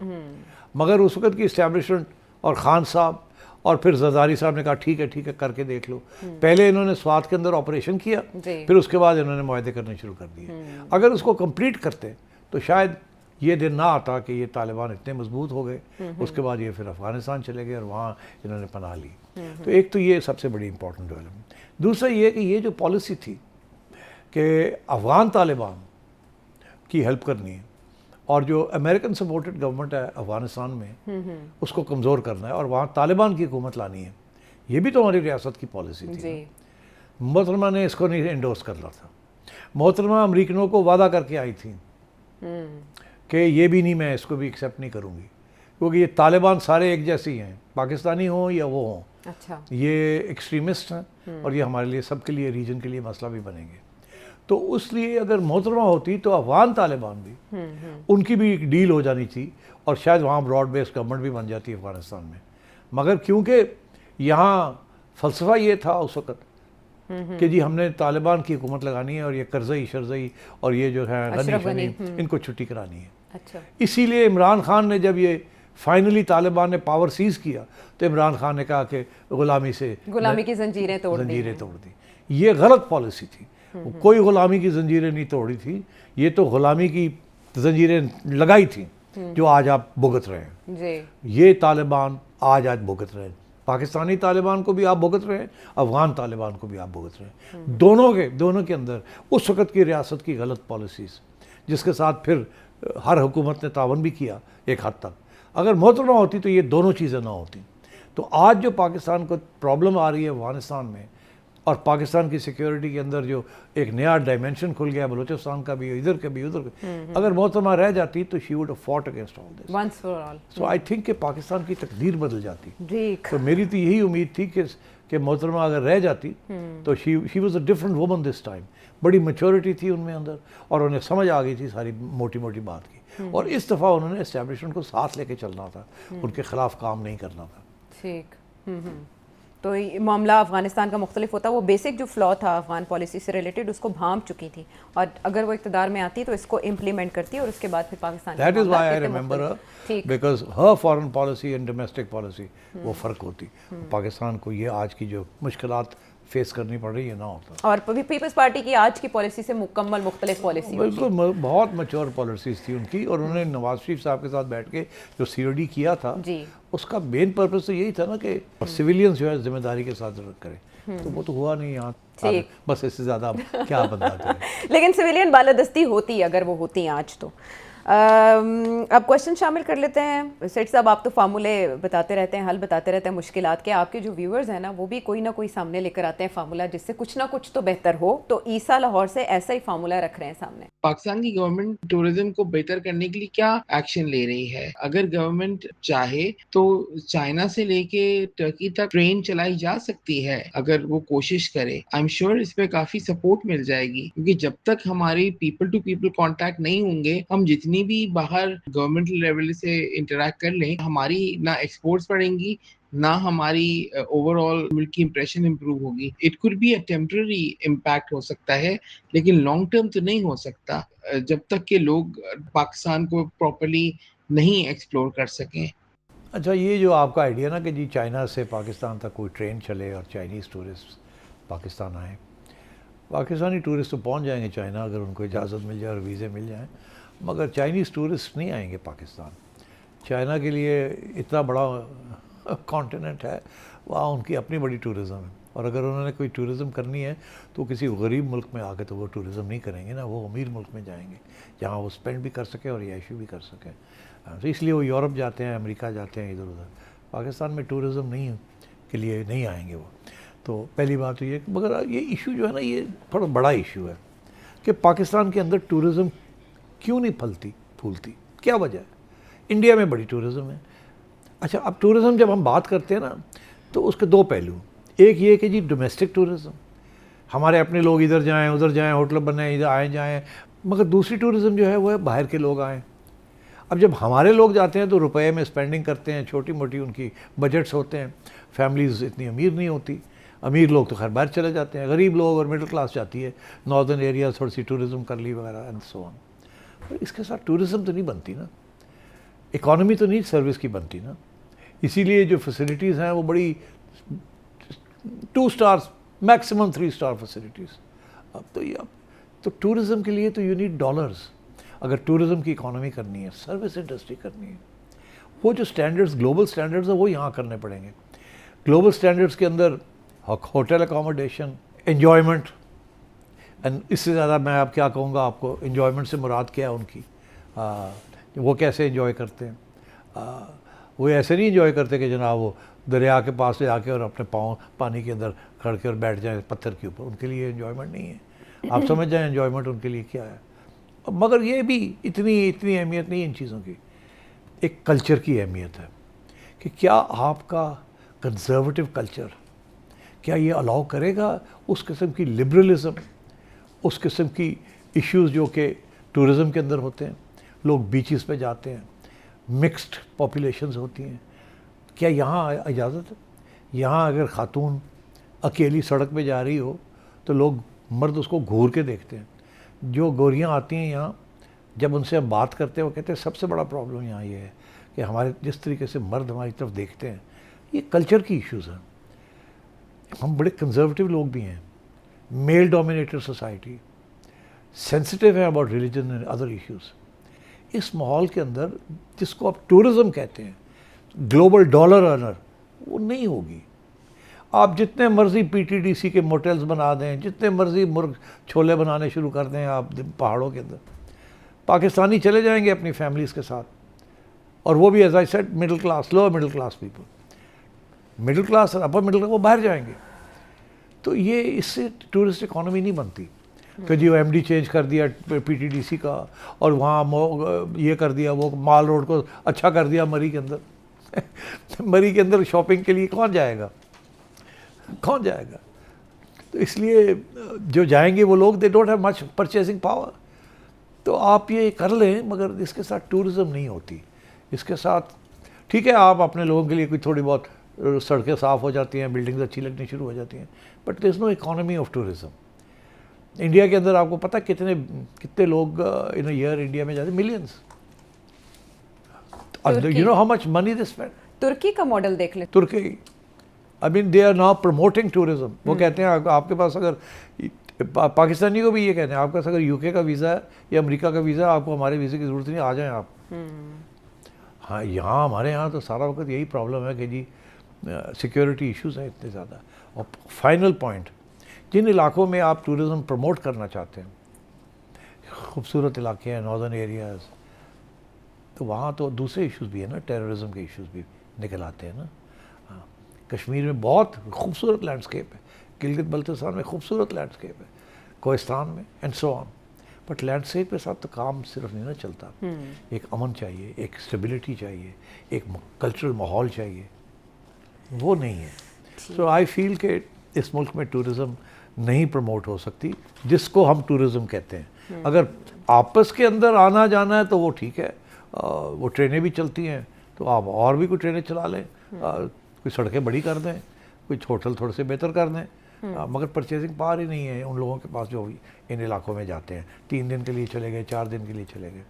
मगर उस वक्त की इस्टेब्लिशमेंट और खान साहब और फिर जरदारी साहब ने कहा ठीक है करके देख लो। पहले इन्होंने स्वात के अंदर ऑपरेशन किया, फिर उसके बाद इन्होंने मुआहदे करने शुरू कर दिए। अगर उसको कंप्लीट करते तो शायद ये दिन ना आता कि ये तालिबान इतने मजबूत हो गए। उसके बाद ये फिर अफ़गानिस्तान चले गए और वहाँ इन्होंने पनाह ली। तो एक तो ये सबसे बड़ी इंपॉर्टेंट डेवलपमेंट। दूसरा ये कि ये जो पॉलिसी थी कि अफ़गान तालिबान की हेल्प करनी है और जो अमेरिकन सपोर्टेड गवर्नमेंट है अफ़गानिस्तान में उसको कमज़ोर करना है और वहाँ तालिबान की हुकूमत लानी है, ये भी तो हमारी रियासत की पॉलिसी थी। मोहतरमा ने इसको नहीं एंडोर्स कर रहा था। मोहतरमा अमरीकनों को वादा करके आई थी कि ये भी नहीं, मैं इसको भी एक्सेप्ट नहीं करूँगी, क्योंकि ये तालिबान सारे एक जैसे ही हैं, पाकिस्तानी हों या वो हों। अच्छा। ये एक्सट्रीमिस्ट हैं और ये हमारे लिए सबके लिए रीजन के लिए मसला भी बनेंगे। तो उसलिए अगर मोहतरमा होती तो अफ़गान तालिबान भी उनकी भी एक डील हो जानी थी और शायद वहाँ ब्रॉड बेस्ड गवर्नमेंट भी बन जाती है अफ़गानिस्तान में। मगर क्योंकि यहाँ फ़लसफ़ा ये था उस वक़्त कि जी हमने तालिबान की हुकूमत लगानी है और ये करज़ई शरज़ई और ये जो है गनी इनको छुट्टी करानी है। अच्छा। इसीलिए इमरान खान ने जब ये फाइनली तालिबान ने पावर सीज़ किया तो इमरान खान ने कहा कि गुलामी की जंजीरें तोड़ दी। ये गलत पॉलिसी थी। कोई गुलामी की जंजीरें नहीं तोड़ी थी, ये तो गुलामी की जंजीरें लगाई थी जो आज आप भुगत रहे हैं। ये तालिबान आज भुगत रहे हैं। पाकिस्तानी तालिबान को भी आप भुगत रहे हैं, अफ़गान तालिबान को भी आप भुगत रहे हैं। दोनों के अंदर उस वक़्त की रियासत की गलत पॉलिसीज़, जिसके साथ फिर हर हुकूमत ने तावन भी किया एक हद तक। अगर मोहतरमा होती तो ये दोनों चीज़ें ना होती। तो आज जो पाकिस्तान को प्रॉब्लम आ रही है अफ़गानिस्तान में और पाकिस्तान की सिक्योरिटी के अंदर जो एक नया डायमेंशन खुल गया, बलूचिस्तान का भी, इधर का भी, उधर का, अगर मोहतरमा रह जाती तो she would have fought against all this once for all. So I think कि पाकिस्तान की तकदीर बदल जाती। ठीक। तो मेरी तो यही उम्मीद थी कि मोहतरमा अगर रह जाती तो she was a different woman this time. बड़ी मैच्योरिटी थी उनमें अंदर और उन्हें समझ आ गई थी सारी मोटी मोटी बात की, और इस दफ़ा उन्होंने एस्टेब्लिशमेंट को साथ लेके चलना था, उनके खिलाफ काम नहीं करना था। ठीक। तो ये मामला अफ़गानिस्तान का मुख्तलिफ होता, वो बेसिक जो फ्लॉ था अफ़गान पॉलिसी से रिलेटेड उसको भांप चुकी थी, और अगर वो इक़्तिदार में आती तो इसको इम्प्लीमेंट करती और उसके बाद फिर Pakistan that is why I remember her, because her foreign policy and domestic policy वो फ़र्क होती। पाकिस्तान को ये आज की जो मुश्किलात फेस करनी पड़ रही है ना होता। और पीपल्स पार्टी की आज की पॉलिसी से मुकम्मल मुख्तलिफ पॉलिसी, बिल्कुल बहुत मैच्योर पॉलिसीज़ थी उनकी, और उन्होंने नवाज शरीफ साहब के साथ बैठ के जो COD किया था जी, उसका मेन पर्पस तो यही था ना कि सिविलियंस जो है जिम्मेदारी के साथ करें, तो वो तो हुआ नहीं यहाँ। बस इससे ज़्यादा क्या बंदा करें। लेकिन सिविलियन बालादस्ती होती अगर वो होती आज तो। अब क्वेश्चन शामिल कर लेते हैं। सेठ साहब, आप तो फार्मूले बताते रहते हैं, हल बताते रहते हैं मुश्किलात के, आपके जो व्यूअर्स हैं ना वो भी कोई ना कोई सामने लेकर आते हैं फार्मूला जिससे कुछ ना कुछ तो बेहतर हो। तो ईसा लाहौर से ऐसा ही फार्मूला रख रहे हैं सामने। पाकिस्तान की गवर्नमेंट टूरिज्म को बेहतर करने के लिए क्या एक्शन ले रही है? अगर गवर्नमेंट चाहे तो चाइना से लेके टर्की तक ट्रेन चलाई जा सकती है अगर वो कोशिश करे। आई एम श्योर इसमें काफी सपोर्ट मिल जाएगी, क्योंकि जब तक हमारी पीपल टू पीपल कॉन्टैक्ट नहीं होंगे, हम जितनी भी बाहर गवर्नमेंट लेवल से इंटरेक्ट कर लें, हमारी ना एक्सपोर्ट्स बढ़ेंगी ना हमारी ओवरऑल मुल्क की इंप्रेशन इंप्रूव होगी। It could be a temporary impact हो सकता है, लेकिन लॉन्ग टर्म तो नहीं हो सकता जब तक कि लोग पाकिस्तान को प्रॉपर्ली नहीं एक्सप्लोर कर सकें। अच्छा, ये जो आपका आइडिया ना कि जी चाइना से पाकिस्तान तक कोई ट्रेन चले और चाइनीज़ टूरिस्ट पाकिस्तान आए, पाकिस्तानी टूरिस्ट तो पहुंच जाएंगे चाइना अगर उनको इजाज़त मिल जाए और वीज़े मिल जाएं, मगर चाइनीज़ टूरिस्ट नहीं आएंगे पाकिस्तान। चाइना के लिए इतना बड़ा कॉन्टिनेंट है, वहाँ उनकी अपनी बड़ी टूरिज़्म है, और अगर उन्होंने कोई टूरिज़्म करनी है तो किसी गरीब मुल्क में आके तो वो टूरिज़्म नहीं करेंगे ना, वो अमीर मुल्क में जाएंगे जहाँ वो स्पेंड भी कर सकें और याशी भी कर सकें। तो इसलिए वो यूरोप जाते हैं, अमेरिका जाते हैं, इधर उधर। पाकिस्तान में टूरिज़्म नहीं के लिए नहीं आएंगे वो। तो पहली बात तो ये, मगर ये इशू जो है ना, ये थोड़ा बड़ा इशू है कि पाकिस्तान के अंदर टूरिज़्म क्यों नहीं फूलती, क्या वजह है? इंडिया में बड़ी टूरिज़्म है। अच्छा, अब टूरिज़्म जब हम बात करते हैं ना, तो उसके दो पहलू। एक ये कि जी डोमेस्टिक टूरिज़्म, हमारे अपने लोग इधर जाएं उधर जाएं, होटल बनाएं, इधर आए जाएं, मगर दूसरी टूरिज़्म जो है वो है बाहर के लोग आएँ। अब जब हमारे लोग जाते हैं तो रुपए में स्पेंडिंग करते हैं, छोटी मोटी उनकी बजट्स होते हैं, फैमिलीज़ इतनी अमीर नहीं होती। अमीर लोग तो खैर बाहर चले जाते हैं, गरीब लोग और मिडिल क्लास जाती है नॉर्दर्न एरिया, थोड़ी सी टूरिज़्म कर ली वगैरह एंड सो ऑन। पर इसके साथ टूरिज़्म तो नहीं बनती ना, इकॉनमी तो नहीं सर्विस की बनती ना। इसीलिए जो फैसिलिटीज़ हैं वो बड़ी 2 स्टार्स मैक्सिमम 3 स्टार फैसिलिटीज़। अब तो टूरिज़्म के लिए तो यू नीड डॉलर्स। अगर टूरिज़्म की इकॉनमी करनी है, सर्विस इंडस्ट्री करनी है, वो जो स्टैंडर्ड्स ग्लोबल स्टैंडर्ड्स है वो यहाँ करने पड़ेंगे। ग्लोबल स्टैंडर्ड्स के अंदर होटल अकोमोडेशन, एन्जॉयमेंट, एंड इससे ज़्यादा मैं अब क्या कहूँगा आपको, एन्जॉयमेंट से मुराद क्या है उनकी, वो कैसे एंजॉय करते हैं। वो ऐसे नहीं एंजॉय करते कि जनाब वो दरिया के पास ले आके और अपने पाँव पानी के अंदर खड़ के और बैठ जाए पत्थर के ऊपर, उनके लिए एंजॉयमेंट नहीं है। आप समझ जाएं एंजॉयमेंट उनके लिए क्या है। मगर ये भी इतनी अहमियत नहीं है इन चीज़ों की। एक कल्चर की अहमियत है कि क्या आपका कंजर्वेटिव कल्चर क्या ये अलाउ करेगा उस किस्म की लिबरलिज़म, उस किस्म की इश्यूज़ जो कि टूरिज़म के अंदर होते हैं। लोग बीचेस पे जाते हैं, मिक्स्ड पॉपुलेशंस होती हैं, क्या यहाँ इजाज़त है? यहाँ अगर ख़ातून अकेली सड़क पे जा रही हो तो लोग मर्द उसको घूर के देखते हैं। जो गोरियाँ आती हैं यहाँ, जब उनसे हम बात करते हैं वो कहते हैं सबसे बड़ा प्रॉब्लम यहाँ ये है कि हमारे जिस तरीके से मर्द हमारी तरफ देखते हैं, ये कल्चर की इश्यूज़ हैं। हम बड़े कंजर्वेटिव लोग भी हैं, मेल डोमिनेटेड सोसाइटी, सेंसिटिव है about religion and other issues. इस माहौल के अंदर जिसको आप टूरिज़्म कहते हैं, ग्लोबल डॉलर अर्नर, वो नहीं होगी। आप जितने मर्ज़ी पीटीडीसी के मोटेल्स बना दें, जितने मर्ज़ी मुर्ग छोले बनाने शुरू कर दें आप पहाड़ों के अंदर, पाकिस्तानी चले जाएंगे अपनी फैमिलीज़ के साथ, और वो भी as I said middle class, lower middle class people. Middle class और अपर मिडिल क्लास वो बाहर जाएंगे। तो ये इससे टूरिस्ट इकॉनमी नहीं बनती कि जी वो एमडी चेंज कर दिया पीटीडीसी का और वहाँ ये कर दिया, वो माल रोड को अच्छा कर दिया मरी के अंदर। मरी के अंदर शॉपिंग के लिए कौन जाएगा? तो इसलिए जो जाएंगे वो लोग they don't have much purchasing power. तो आप ये कर लें, मगर इसके साथ टूरिज़्म नहीं होती। इसके साथ ठीक है, आप अपने लोगों के लिए कोई थोड़ी बहुत सड़कें साफ़ हो जाती हैं, बिल्डिंग्स अच्छी लगनी शुरू हो जाती हैं, but there is no economy of tourism. India के अंदर आपको पता कितने लोग इन अ ईयर इंडिया में जाते हैं? Millions. You know how much money they spend. तुर्की का मॉडल देख लें। तुर्की, I mean they are now promoting tourism. वो कहते हैं आपके पास अगर पाकिस्तानी को भी ये कहते हैं आपके पास अगर यूके का वीज़ा है या अमेरिका का वीज़ा है, आपको हमारे वीज़े की ज़रूरत नहीं, आ जाएं आप। हाँ, यहाँ हमारे यहाँ तो सारा वक्त यही प्रॉब्लम है कि जी सिक्योरिटी इश्यूज़ हैं इतने ज़्यादा। और फाइनल पॉइंट, जिन इलाकों में आप टूरिज़्म प्रमोट करना चाहते हैं, खूबसूरत इलाके हैं, नॉर्दर्न एरियाज़, तो वहाँ तो दूसरे इश्यूज़ भी हैं ना, टेररिज्म के इश्यूज़ भी निकल आते हैं ना। हाँ, कश्मीर में बहुत खूबसूरत लैंडस्केप है, गिलगित बल्तिस्तान में खूबसूरत लैंडस्केप है, कोहिस्तान में and so on. But landscape के साथ तो काम सिर्फ नहीं ना चलता। एक अमन चाहिए, एक स्टेबिलिटी चाहिए, एक कल्चरल माहौल चाहिए, वो नहीं है। सो आई फील कि इस मुल्क में टूरिज़्म नहीं प्रमोट हो सकती जिसको हम टूरिज़्म कहते हैं। अगर आपस के अंदर आना जाना है तो वो ठीक है, वो ट्रेनें भी चलती हैं तो आप और भी कोई ट्रेनें चला लें, कोई सड़कें बड़ी कर दें, कुछ होटल थोड़े से बेहतर कर दें, मगर परचेजिंग पावर ही नहीं है उन लोगों के पास जो इन इलाकों में जाते हैं। 3 दिन के लिए चले गए, 4 दिन के लिए चले गए,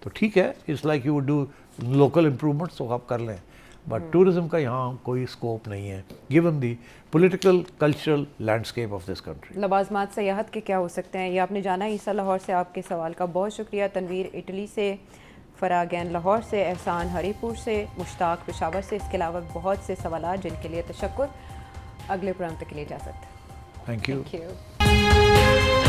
तो ठीक है, it's like you would do local improvements, तो आप कर लें, बट टूरिज्म का यहाँ कोई स्कोप नहीं है given the political cultural landscape of this country. लवाजमात सयाहत के क्या हो सकते हैं, ये आपने जाना। ईसा लाहौर से आपके सवाल का बहुत शुक्रिया। तनवीर इटली से, फरागैन लाहौर से, एहसान हरीपुर से, मुश्ताक पेशावर से, इसके अलावा बहुत से सवाल जिनके लिए तशक्कुर। अगले प्रोग्राम तक के लिए इजाज़त। Thank you. Thank you.